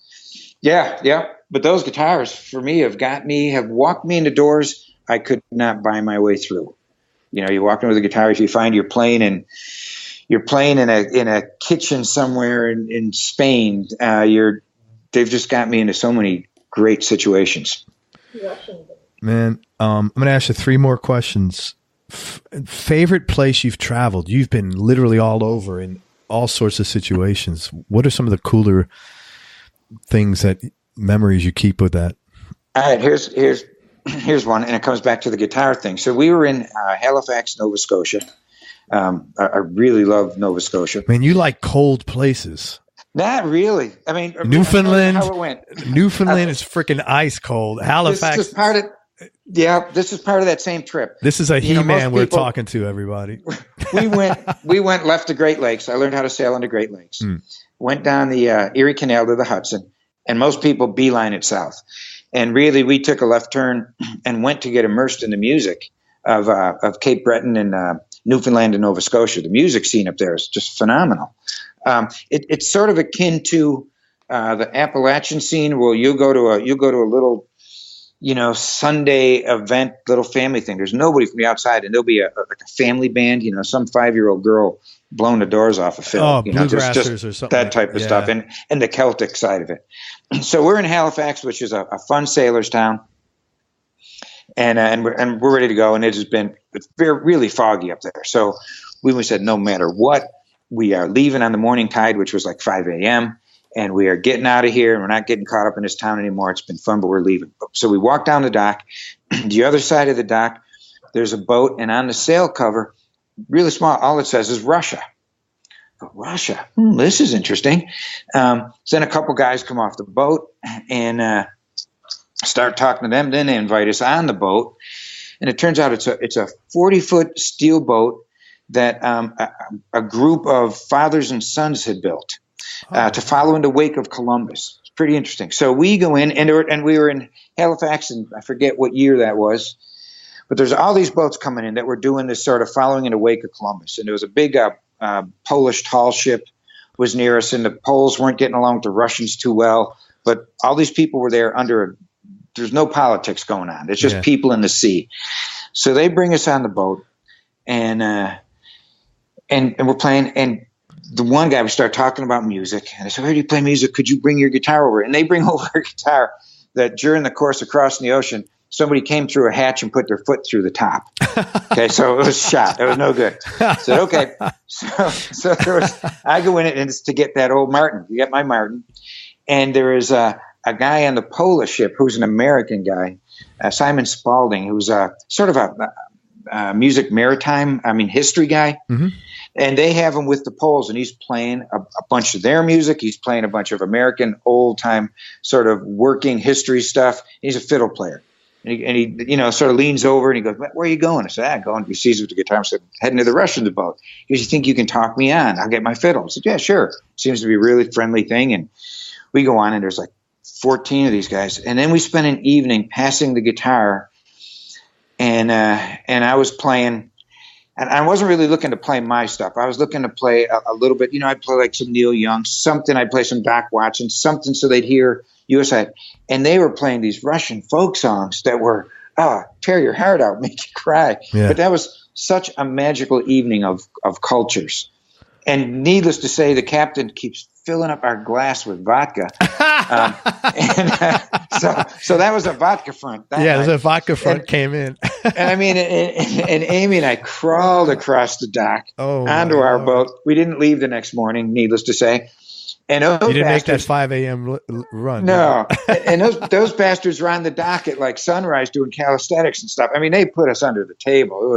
Yeah. But those guitars for me have walked me into doors I could not buy my way through. You walk in with a guitar, if you find you're playing in a kitchen somewhere in Spain, they've just got me into so many great situations. Man, I'm going to ask you 3 more questions. Favorite place you've traveled? You've been literally all over in all sorts of situations. What are some of the cooler memories you keep with that? All right, here's one, and it comes back to the guitar thing. So we were in Halifax, Nova Scotia. I really love Nova Scotia. Man, you like cold places. Not really. I mean, Newfoundland, how it went. Newfoundland is freaking ice cold. Halifax. This is part of, this is part of that same trip. This is a He-Man we're talking to, everybody. we went left to Great Lakes. I learned how to sail into Great Lakes. Went down the Erie Canal to the Hudson, and most people beeline it south. And really, we took a left turn and went to get immersed in the music of Cape Breton and Newfoundland and Nova Scotia. The music scene up there is just phenomenal. It's sort of akin to the Appalachian scene, where you go to a little, Sunday event, little family thing. There's nobody from the outside, and there'll be like a family band, some 5-year-old girl blowing the doors off a fiddle. Oh, bluegrassers or something. That type of stuff, and the Celtic side of it. So we're in Halifax, which is a fun sailor's town, and we're ready to go. And it's really foggy up there. So we said, no matter what, we are leaving on the morning tide, which was like 5 a.m. And we are getting out of here, and we're not getting caught up in this town anymore. It's been fun, but we're leaving. So we walk down the dock. The other side of the dock, there's a boat, and on the sail cover, really small, all it says is Russia. Russia. This is interesting. So then a couple guys come off the boat and start talking to them. Then they invite us on the boat, and it turns out it's a 40-foot steel boat that a group of fathers and sons had built. To follow in the wake of Columbus. It's pretty interesting. So we go in, and we were in Halifax, and I forget what year that was, but there's all these boats coming in that were doing this sort of following in the wake of Columbus. And there was a big Polish tall ship was near us, and the Poles weren't getting along with the Russians too well. But all these people were there there's no politics going on. It's just people in the sea. So they bring us on the boat, and we're playing, and the one guy, we start talking about music, and I said, "Where do you play music? Could you bring your guitar over?" And they bring over a guitar that during the course of crossing the ocean, somebody came through a hatch and put their foot through the top. Okay, so it was shot. It was no good. I said, okay. So I go in it, and it's to get that old Martin. You get my Martin. And there is a guy on the Polish ship who's an American guy, Simon Spalding, who's sort of a music maritime, history guy. Mm-hmm. And they have him with the Poles, and he's playing a bunch of their music. He's playing a bunch of American old-time sort of working history stuff. He's a fiddle player. And he sort of leans over, and he goes, "Where are you going?" I said, "I'm going." He sees me with the guitar. I said, "Heading to the Russian boat." He goes, "You think you can talk me on? I'll get my fiddle." I said, "Yeah, sure." Seems to be a really friendly thing. And we go on, and there's like 14 of these guys. And then we spent an evening passing the guitar, and I was playing. And I wasn't really looking to play my stuff. I was looking to play a little bit. I'd play like some Neil Young, something. I'd play some Doc Watson, something so they'd hear USA. And they were playing these Russian folk songs that were, tear your heart out, make you cry. Yeah. But that was such a magical evening of cultures. And needless to say, the captain keeps filling up our glass with vodka. So that was a vodka front. There's a vodka front came in. and Amy and I crawled across the dock onto our boat. We didn't leave the next morning, needless to say. And you didn't make that 5 a.m. run. No. And those bastards were on the dock at like sunrise doing calisthenics and stuff. They put us under the table.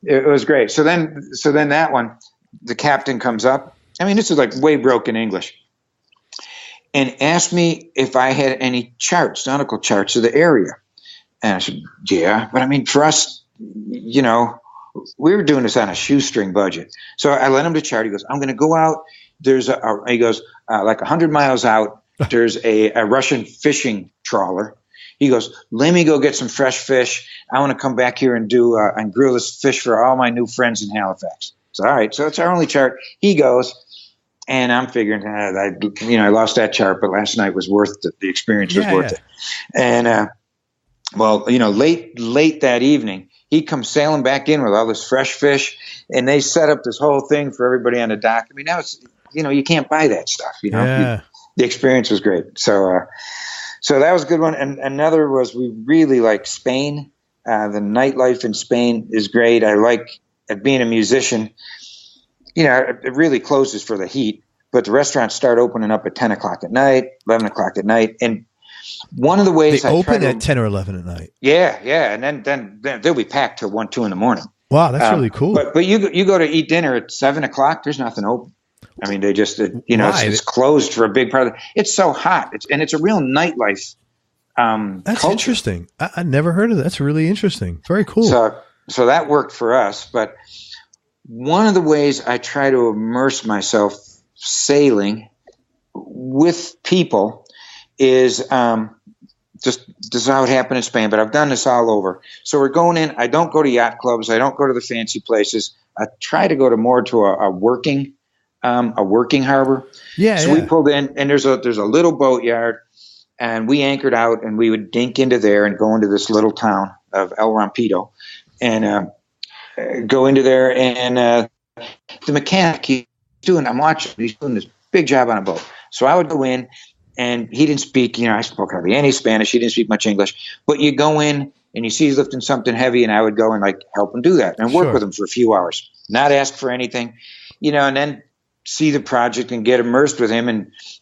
It was great. So then that one, the captain comes up. This is like way broken English, and asked me if I had any nautical charts of the area. And I said, yeah. But for us, we were doing this on a shoestring budget. So I lent him the chart. He goes, "I'm going to go out. There's he goes, like 100 miles out, there's a Russian fishing trawler. He goes, let me go get some fresh fish. I want to come back here and do and grill this fish for all my new friends in Halifax." So, all right. So it's our only chart. He goes, and I'm figuring, I lost that chart, but last night was worth it. The experience was worth it. And, late that evening, he comes sailing back in with all this fresh fish, and they set up this whole thing for everybody on the dock. Now it's, you can't buy that stuff, the experience was great. So that was a good one. And another was, we really like Spain. The nightlife in Spain is great. I like, at being a musician, it really closes for the heat, but the restaurants start opening up at 10 o'clock at night, 11 o'clock at night. And one of the ways they open at 10 or 11 at night. Yeah. And then they'll be packed till 1, 2 in the morning. Wow. That's really cool. But you go to eat dinner at 7 o'clock, there's nothing open. I mean, they just, Why? it's closed for a big part of it. It's so hot. It's a real nightlife That's culture. interesting. I never heard of that. That's really interesting. Very cool. So that worked for us. But one of the ways I try to immerse myself sailing with people is just this is how it happened in Spain, but I've done this all over. So we're going in. I don't go to yacht clubs. I don't go to the fancy places. I try to go to more to a working harbor. Yeah. So we pulled in, and there's a little boat yard, and we anchored out, and we would dink into there and go into this little town of El Rompido, and go into there, and the mechanic he's doing this big job on a boat. So I would go in, and he didn't speak, I spoke hardly any Spanish. He didn't speak much English, but you go in and you see he's lifting something heavy, and I would go and help him do that and work with him for a few hours, not ask for anything, and then see the project and get immersed with him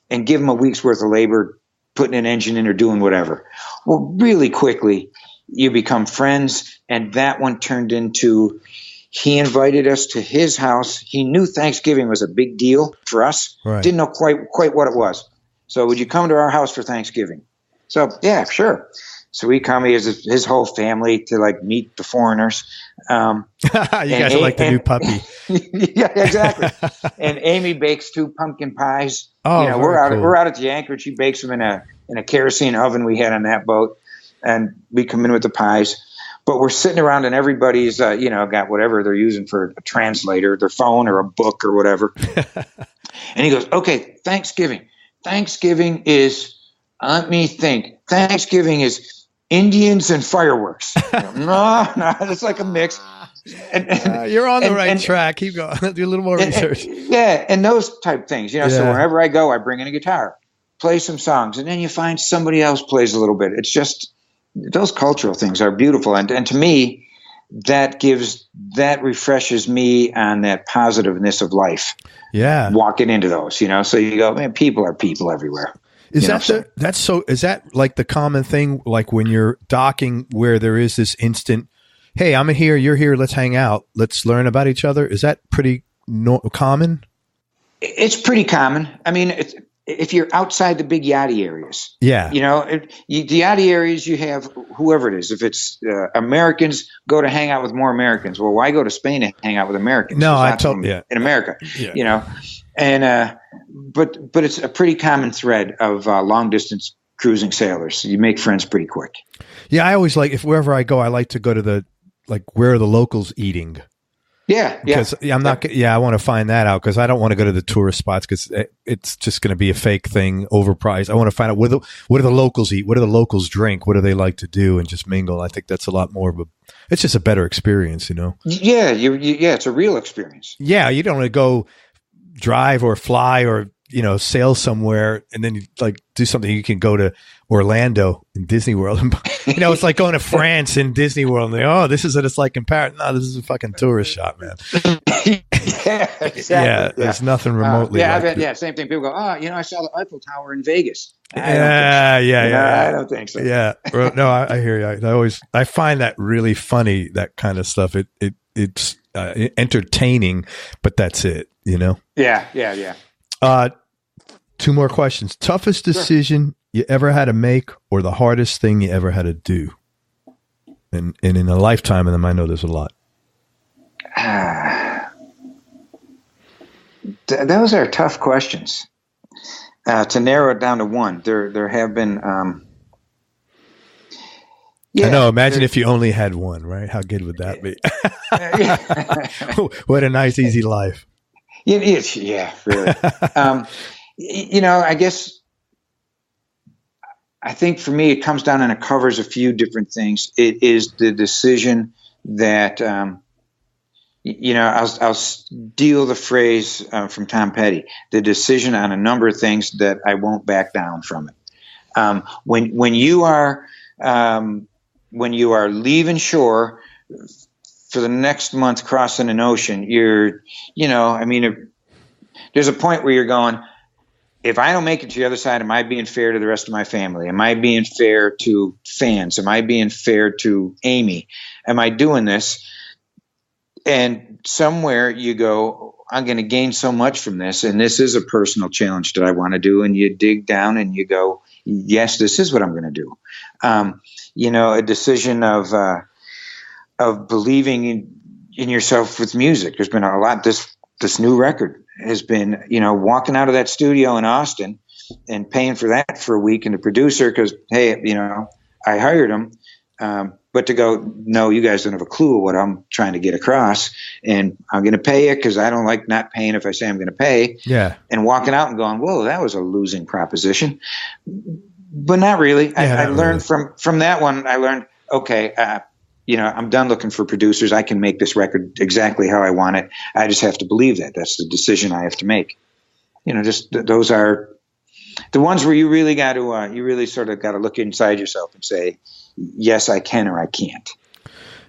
and give him a week's worth of labor, putting an engine in or doing whatever. Well, really quickly you become friends, and that one turned into, he invited us to his house. He knew Thanksgiving was a big deal for us. Right. Didn't know quite what it was. So would you come to our house for Thanksgiving? So yeah, sure. So we come, he has his whole family to meet the foreigners. You guys are like the new puppy. Yeah, exactly. And Amy bakes 2 pumpkin pies. Oh, we're out at the anchorage. She bakes them in a kerosene oven we had on that boat, and we come in with the pies. But we're sitting around, and everybody's got whatever they're using for a translator, their phone or a book or whatever. And he goes, "Okay, Thanksgiving. Thanksgiving is, let me think. Thanksgiving is Indians and fireworks." No, it's like a mix. And you're on the right track. Keep going. Do a little more research. And those type things. So wherever I go, I bring in a guitar, play some songs, and then you find somebody else plays a little bit. It's just, those cultural things are beautiful. And to me, that refreshes me on that positiveness of life. Yeah. Walking into those, so you go, man, people are people everywhere. Is that like the common thing, like when you're docking, where there is this instant, hey, I'm here, you're here, let's hang out, let's learn about each other? Is that pretty common? It's pretty common. I mean, if you're outside the big yachty areas, the yachty areas, you have whoever it is. If it's Americans, go to hang out with more Americans. Well, why go to Spain to hang out with Americans? No, I totally in America, and but it's a pretty common thread of long distance cruising sailors. You make friends pretty quick. Yeah, I always wherever I go, I like to go to where are the locals eating. Yeah, because I'm not. Yeah, I want to find that out, because I don't want to go to the tourist spots, because it's just going to be a fake thing, overpriced. I want to find out what do the locals eat, what do the locals drink, what do they like to do, and just mingle. I think that's a lot more of it's just a better experience, Yeah, it's a real experience. Yeah, you don't want to go drive or fly or sail somewhere and then you do something. You can go to Orlando in Disney World, and it's like going to France in Disney World, and this is what it's like in Paris. No, this is a fucking tourist shop, man. Yeah, exactly. Yeah, there's nothing remotely. Same thing. People go, I saw the Eiffel Tower in Vegas. I don't think so. Yeah, no, I hear you. I find that really funny, that kind of stuff. It's entertaining, but that's it. Yeah. 2 more questions. Toughest decision you ever had to make, or the hardest thing you ever had to do? And in a lifetime of them, I know there's a lot. Those are tough questions. To narrow it down to one, there have been. I know. Imagine if you only had one, right? How good would that be? What a nice, easy life. Yeah, really. I think for me, it comes down and it covers a few different things. It is the decision that, I'll steal the phrase from Tom Petty, the decision on a number of things that I won't back down from it. When you are leaving shore for the next month crossing an ocean, there's a point where you're going, if I don't make it to the other side, am I being fair to the rest of my family? Am I being fair to fans? Am I being fair to Amy? Am I doing this? And somewhere you go, I'm going to gain so much from this, and this is a personal challenge that I want to do. And you dig down and you go, yes, this is what I'm going to do. A decision of believing in yourself with music. There's been a lot. This new record has been, walking out of that studio in Austin and paying for that for a week, and the producer, because, hey, I hired him, but to go, no, you guys don't have a clue what I'm trying to get across, and I'm going to pay it because I don't like not paying if I say I'm going to pay. Yeah. And walking out and going, whoa, that was a losing proposition. But not really. Yeah, I learned from that one. I learned, okay, I'm done looking for producers. I can make this record exactly how I want it. I just have to believe that. That's the decision I have to make. Those are the ones where you really got to, you really sort of got to look inside yourself and say, yes, I can, or I can't,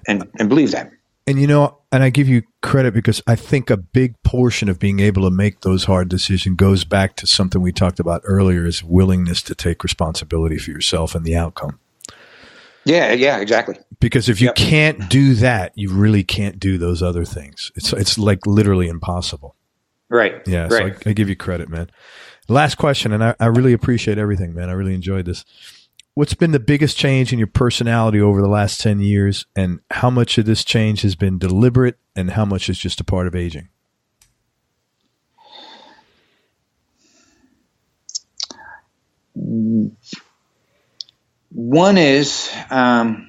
and believe that. And, and I give you credit because I think a big portion of being able to make those hard decisions goes back to something we talked about earlier, is willingness to take responsibility for yourself and the outcome. Yeah, exactly. Because if you can't do that, you really can't do those other things. It's like literally impossible. Right. Yeah. Right. So I give you credit, man. Last question, and I really appreciate everything, man. I really enjoyed this. What's been the biggest change in your personality over the last 10 years, and how much of this change has been deliberate and how much is just a part of aging? One is, and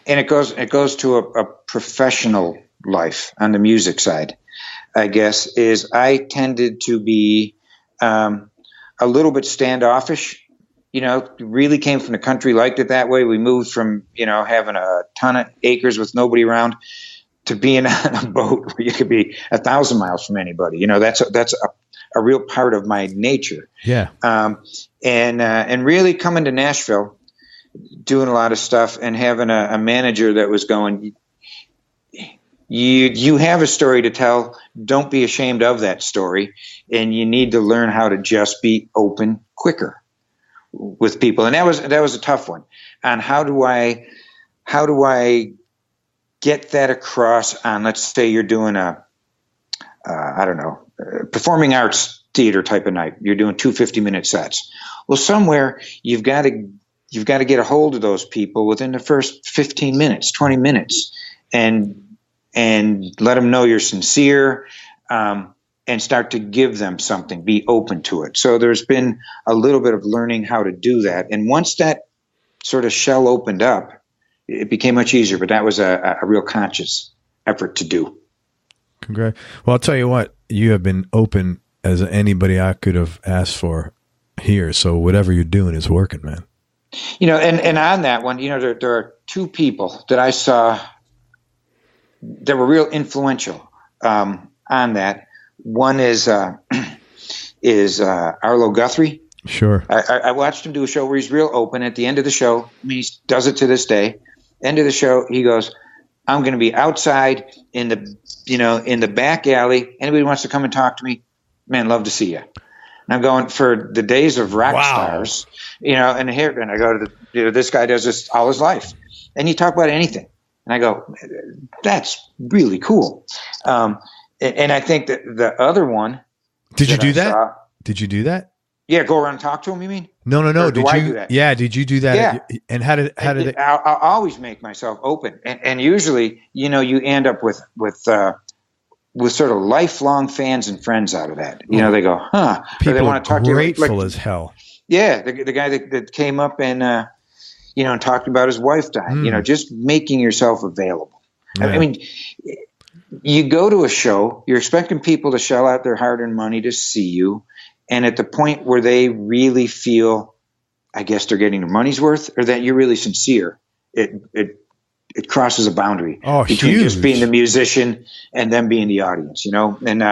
it goes to a professional life on the music side, I guess, is I tended to be a little bit standoffish. Really came from the country, liked it that way. We moved from, having a ton of acres with nobody around to being on a boat where you could be 1,000 miles from anybody. That's a real part of my nature. Yeah. And really coming to Nashville, doing a lot of stuff and having a manager that was going, you have a story to tell. Don't be ashamed of that story. And you need to learn how to just be open quicker with people. And that was a tough one. And how do I get that across on, let's say you're doing performing arts theater type of night. You're doing 2 50-minute sets. Well, somewhere you've got to get a hold of those people within the first 15 minutes, 20 minutes, and let them know you're sincere, and start to give them something, be open to it. So there's been a little bit of learning how to do that. And once that sort of shell opened up, it became much easier, but that was a real conscious effort to do. Congrats. Well, I'll tell you what, you have been open as anybody I could have asked for here. So whatever you're doing is working, man. And on that one, there are two people that I saw that were real influential on that. One is Arlo Guthrie. Sure. I watched him do a show where he's real open. At the end of the show, I mean, he does it to this day. End of the show, he goes, I'm going to be outside in the back alley. Anybody wants to come and talk to me? Man, love to see you. And I'm going for the days of rock stars, and I go to this guy does this all his life, and you talk about anything. And I go, that's really cool. And I think that the other one. Did you do that? Did you do that? Yeah, go around and talk to him, you mean? No. Did you do that? Yeah, did you do that? Yeah. And how did it? I'll always make myself open. And usually, you end up with sort of lifelong fans and friends out of that. They go, huh? People they want to talk to you. Grateful as hell. Yeah, the guy that came up and and talked about his wife dying. Just making yourself available. Yeah. I mean, you go to a show, you're expecting people to shell out their hard-earned money to see you, and at the point where they really feel, I guess they're getting their money's worth, or that you're really sincere, it crosses a boundary between just being the musician and them being the audience. And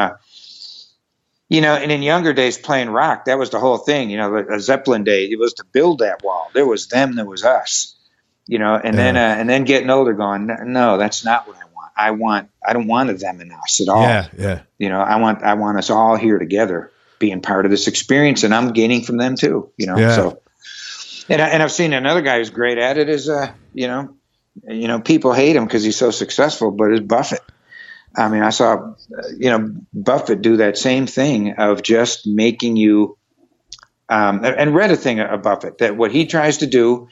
and in younger days playing rock, that was the whole thing. A Zeppelin day, it was to build that wall. There was them, there was us. And then getting older, going, no, that's not what I want. I don't want a them and us at all. Yeah. I want us all here together, being part of this experience, and I'm gaining from them too. Yeah. So, and I've seen another guy who's great at it is, people hate him because he's so successful, but is Buffett. I mean, I saw, Buffett do that same thing of just making you, and read a thing of Buffett, that what he tries to do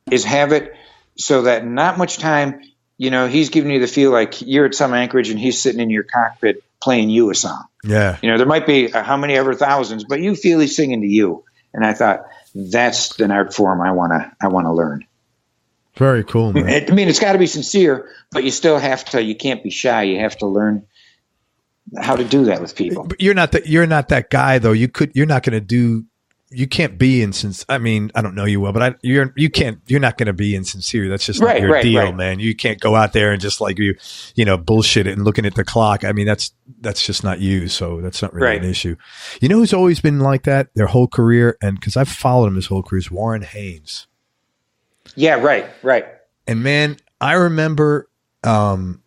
is have it so that not much time, he's giving you the feel like you're at some anchorage and he's sitting in your cockpit playing you a song. Yeah. There might be how many ever thousands, but you feel he's singing to you. And I thought that's an art form I want to learn. Very cool, man. I mean, it's got to be sincere, but you still have to. You can't be shy. You have to learn how to do that with people. But you're not that guy though. You're not going to do. You can't be insincere. I mean, I don't know you well, but you're not going to be insincere. That's just not your deal, man. You can't go out there and just like bullshit it and looking at the clock. I mean, that's just not you. So that's not really an issue. You know who's always been like that their whole career, and because I've followed him his whole career, is Warren Haynes. Yeah, right. And man, I remember I've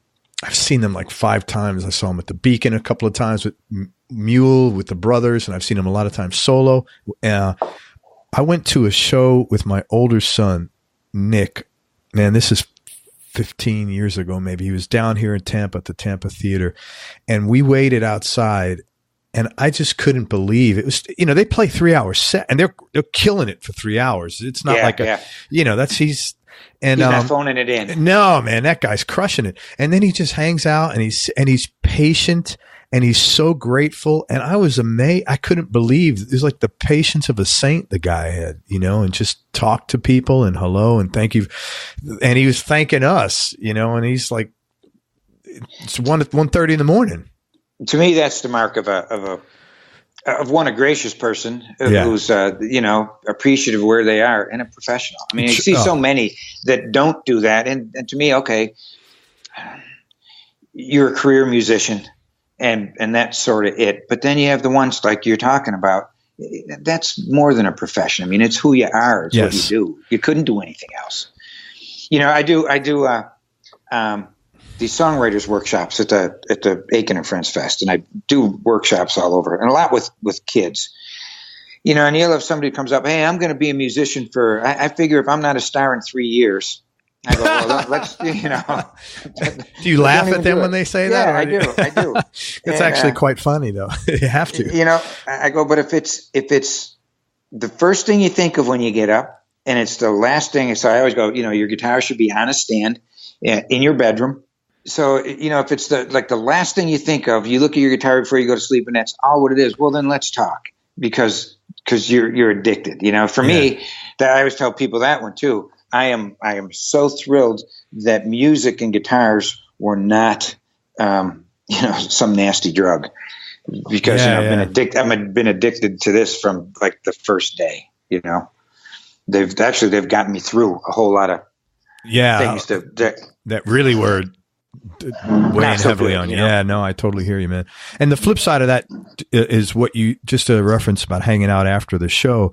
seen them like 5 times. I saw him at the Beacon a couple of times with Mule, with the brothers, and I've seen him a lot of times solo. I went to a show with my older son, Nick. Man, this is 15 years ago maybe. He was down here in Tampa at the Tampa Theater, and we waited outside. And I just couldn't believe it was, they play 3-hour set and they're killing it for 3 hours. It's not he's not phoning it in. No, man, that guy's crushing it. And then he just hangs out and he's patient and he's so grateful. And I was amazed. I couldn't believe it was like the patience of a saint the guy had, and just talk to people and hello and thank you. And he was thanking us, and he's like, it's 1:30 in the morning. To me, that's the mark of a gracious person who's appreciative of where they are and a professional. I mean, you see so many that don't do that, and to me, okay, you're a career musician, and that's sort of it. But then you have the ones like you're talking about. That's more than a profession. I mean, it's who you are. It's what you do. You couldn't do anything else. I do. These songwriters workshops at the Aiken and Friends Fest, and I do workshops all over, and a lot with kids. And you'll have somebody who comes up, hey, I'm going to be a musician I figure if I'm not a star in 3 years, I go, well, let's, Do you laugh at them when they say that? Yeah, I do. It's actually quite funny though. You have to. I go, but if it's the first thing you think of when you get up, and it's the last thing, so I always go, your guitar should be on a stand in your bedroom. So, if it's the last thing you think of, you look at your guitar before you go to sleep and that's all what it is. Well, then let's talk because you're addicted. For me, that I always tell people that one too. I am so thrilled that music and guitars were not, some nasty drug because I've been addicted to this from like the first day, they've gotten me through a whole lot of things that really were weighing heavily on you. Yeah, no, I totally hear you, man. And the flip side of that is what you just a reference about hanging out after the show.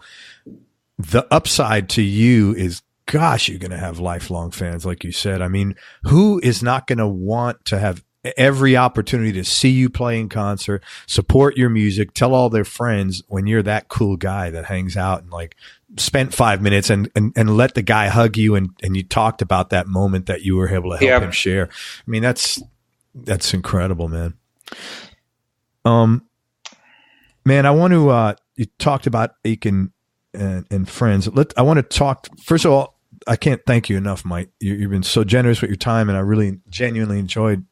The upside to you is, gosh, you're going to have lifelong fans, like you said. I mean, who is not going to want to have every opportunity to see you play in concert, support your music, tell all their friends when you're that cool guy that hangs out and like spent 5 minutes and let the guy hug you and you talked about that moment that you were able to help him share. I mean, that's incredible, man. Man, I want to, you talked about Aiken and Friends. I want to talk, first of all, I can't thank you enough, Mike. You've been so generous with your time and I really genuinely enjoyed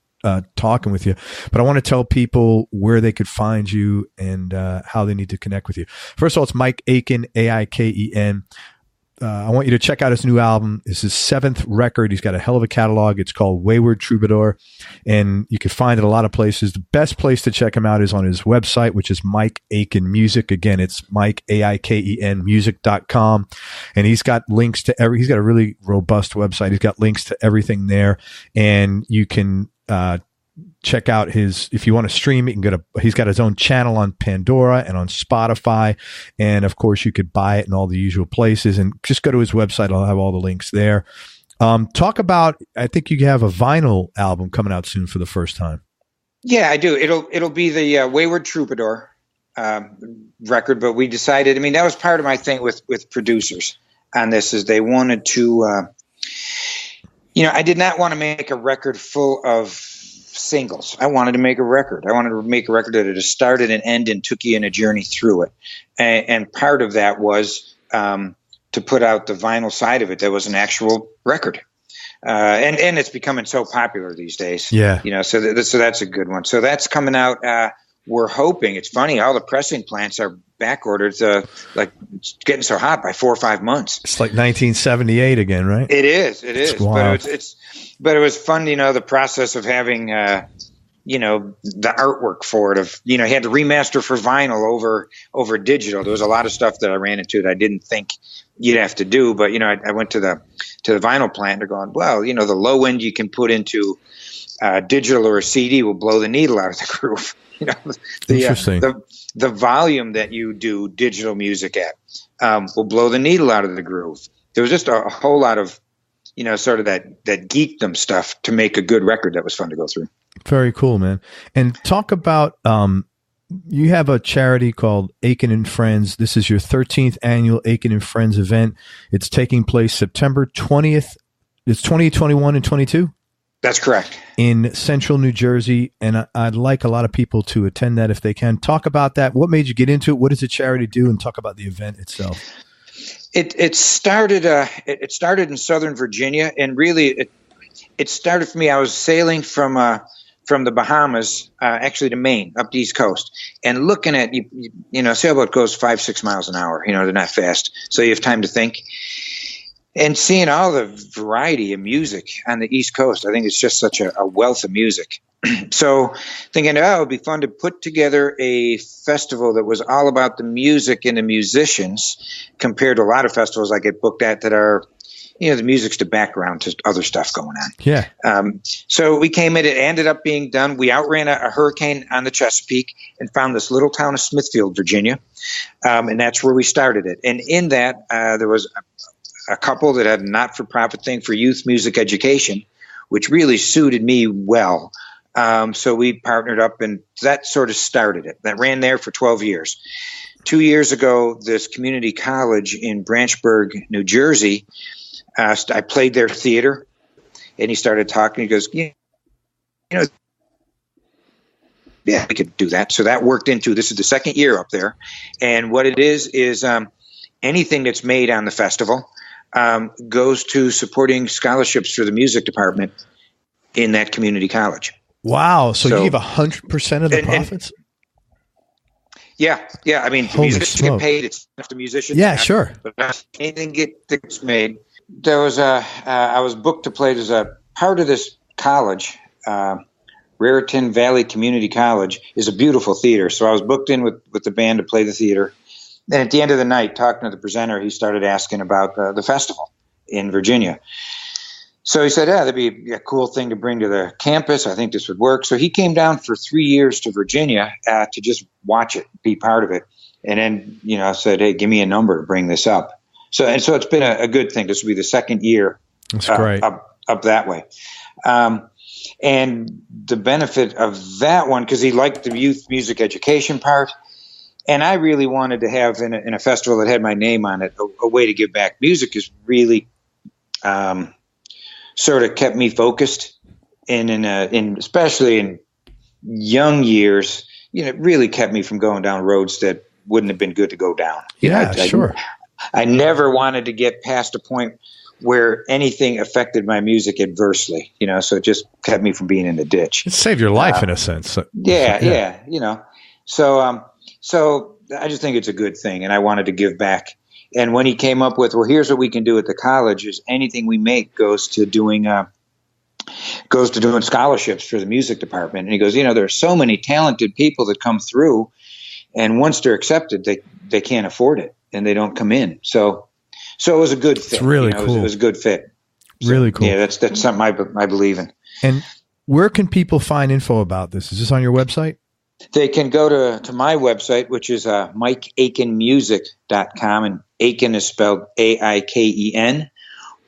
talking with you, but I want to tell people where they could find you and how they need to connect with you. First of all, it's Mike Aiken, Aiken. I want you to check out his new album. It's his 7th record. He's got a hell of a catalog. It's called Wayward Troubadour, and you can find it a lot of places. The best place to check him out is on his website, which is Mike Aiken Music. Again, it's Mike, Aiken music.com. And he's got links to he's got a really robust website. He's got links to everything there, and you can check out if you want to stream it, you can he's got his own channel on Pandora and on Spotify. And of course you could buy it in all the usual places, and just go to his website. I'll have all the links there. Talk about, I think you have a vinyl album coming out soon for the first time. Yeah, I do. It'll be the Wayward Troubadour record, but we decided, I mean, that was part of my thing with producers on this, is they wanted to, I did not want to make a record full of singles. I wanted to make a record. I wanted to make a record that had a start and an end and took you in a journey through it. And part of that was to put out the vinyl side of it that was an actual record. And it's becoming so popular these days. Yeah. So that's a good one. So that's coming out. We're hoping. It's funny, all the pressing plants are back ordered. Like it's getting so hot by 4 or 5 months. It's like 1978 again, right? It is. Wow. But it was fun, the process of having, the artwork for it. You had to remaster for vinyl over digital. There was a lot of stuff that I ran into that I didn't think you'd have to do. But I went to the vinyl plant. And they're going, well, the low end you can put into digital or a CD will blow the needle out of the groove. Interesting. The volume that you do digital music at will blow the needle out of the groove. There was just a whole lot of, sort of that geekdom stuff to make a good record that was fun to go through. Very cool, man. And talk about, you have a charity called Aiken and Friends. This is your 13th annual Aiken and Friends event. It's taking place September 20th. It's 2021 and 22? That's correct. In central New Jersey, and I'd like a lot of people to attend that if they can. Talk about that. What made you get into it? What does the charity do? And talk about the event itself. It started in Southern Virginia, and really it started for me. I was sailing from the Bahamas, actually to Maine, up the East Coast, and looking at sailboat goes 5-6 miles an hour. They're not fast, so you have time to think. And seeing all the variety of music on the East Coast, I think it's just such a wealth of music. So thinking, it would be fun to put together a festival that was all about the music and the musicians, compared to a lot of festivals I get booked at that are, the music's the background to other stuff going on. Yeah. So we came in, it ended up being done. We outran a hurricane on the Chesapeake and found this little town of Smithfield, Virginia. And that's where we started it. And in that, there was a couple that had a not-for-profit thing for youth music education, which really suited me well. So we partnered up, and that sort of started it. That ran there for 12 years. 2 years ago, this community college in Branchburg, New Jersey, I played their theater, and he started talking. He goes, yeah, we could do that. So that worked into, this is the second year up there. And what it is anything that's made on the festival goes to supporting scholarships for the music department in that community college. Wow. So you give 100% of the profits? Yeah. I mean, the musicians get paid. It's not the musicians. Yeah, sure. But anything gets made. There was I was booked to play as a part of this college. Raritan Valley Community College is a beautiful theater. So I was booked in with the band to play the theater. Then at the end of the night, talking to the presenter, he started asking about the festival in Virginia. So he said, that'd be a cool thing to bring to the campus. I think this would work. So he came down for 3 years to Virginia to just watch it, be part of it. And then, said, hey, give me a number to bring this up. So it's been a good thing. This will be the second year. That's great. Up that way. And the benefit of that one, because he liked the youth music education part, and I really wanted to have in a festival that had my name on it, a way to give back. Music is really sort of kept me focused, in especially in young years. It really kept me from going down roads that wouldn't have been good to go down. Sure. I never wanted to get past a point where anything affected my music adversely. So it just kept me from being in the ditch. It saved your life in a sense. Yeah. So I just think it's a good thing, and I wanted to give back. And when he came up with, well, here's what we can do at the college, is anything we make goes to doing scholarships for the music department. And he goes, there are so many talented people that come through, and once they're accepted, they can't afford it, and they don't come in. So it was a good fit. It's really cool. It was a good fit. Really cool. Yeah, that's something I believe in. And where can people find info about this? Is this on your website? They can go to my website, which is MikeAikenmusic.com, and Aiken is spelled Aiken,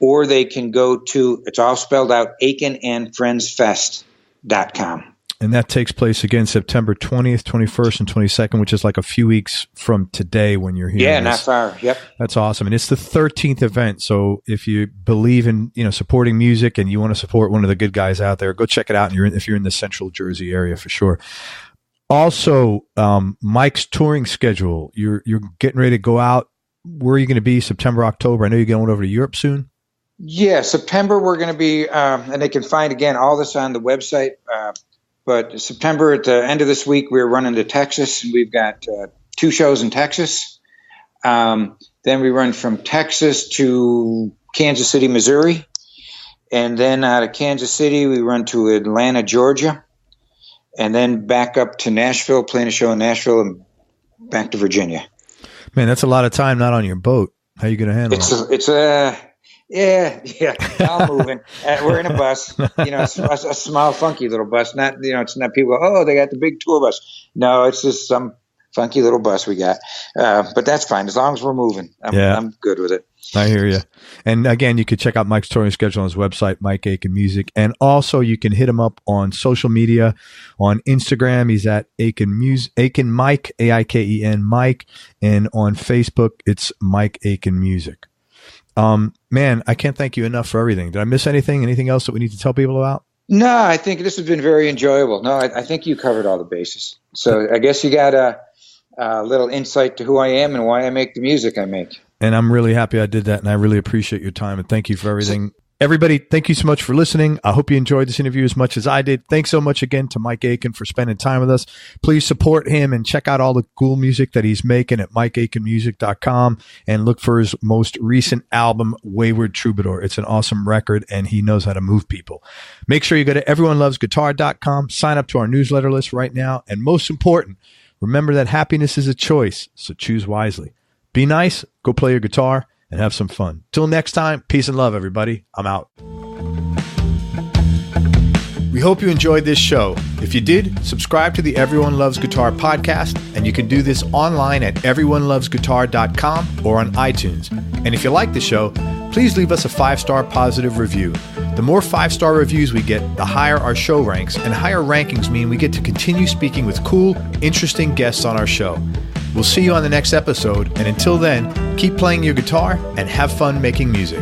or they can go to, it's all spelled out, AikenandFriendsFest.com. And that takes place again September 20th, 21st, and 22nd, which is like a few weeks from today when you're here. Yeah, not far. Yep. That's awesome. And it's the 13th event. So if you believe in, supporting music and you want to support one of the good guys out there, go check it out. And if you're in the central Jersey area, for sure. Also, Mike's touring schedule. You're getting ready to go out. Where are you going to be September, October? I know you're going over to Europe soon. Yeah, September we're going to be, and they can find, again, all this on the website. But September, at the end of this week, we're running to Texas. We've got 2 shows in Texas. Then we run from Texas to Kansas City, Missouri. And then out of Kansas City, we run to Atlanta, Georgia. And then back up to Nashville, playing a show in Nashville, and back to Virginia. Man, that's a lot of time not on your boat. How are you going to handle it? Yeah, I'm moving. We're in a bus, a small, funky little bus. Not, it's not people, they got the big tour bus. No, it's just some funky little bus we got. But that's fine. As long as we're moving, I'm good with it. I hear you. And again, you can check out Mike's touring schedule on his website, Mike Aiken Music. And also you can hit him up on social media. On Instagram, he's at Aiken Mike, Aiken Mike. And on Facebook, it's Mike Aiken Music. Man, I can't thank you enough for everything. Did I miss anything? Anything else that we need to tell people about? No, I think this has been very enjoyable. No, I think you covered all the bases. So I guess you got a little insight to who I am and why I make the music I make. And I'm really happy I did that, and I really appreciate your time, and thank you for everything. Everybody, thank you so much for listening. I hope you enjoyed this interview as much as I did. Thanks so much again to Mike Aiken for spending time with us. Please support him and check out all the cool music that he's making at MikeAikenMusic.com, and look for his most recent album, Wayward Troubadour. It's an awesome record, and he knows how to move people. Make sure you go to everyonelovesguitar.com, sign up to our newsletter list right now, and most important, remember that happiness is a choice, so choose wisely. Be nice, go play your guitar, and have some fun. Till next time, peace and love, everybody. I'm out. We hope you enjoyed this show. If you did, subscribe to the Everyone Loves Guitar podcast, and you can do this online at everyonelovesguitar.com or on iTunes. And if you like the show, please leave us a 5-star positive review. The more 5-star reviews we get, the higher our show ranks, and higher rankings mean we get to continue speaking with cool, interesting guests on our show. We'll see you on the next episode, and until then, keep playing your guitar and have fun making music.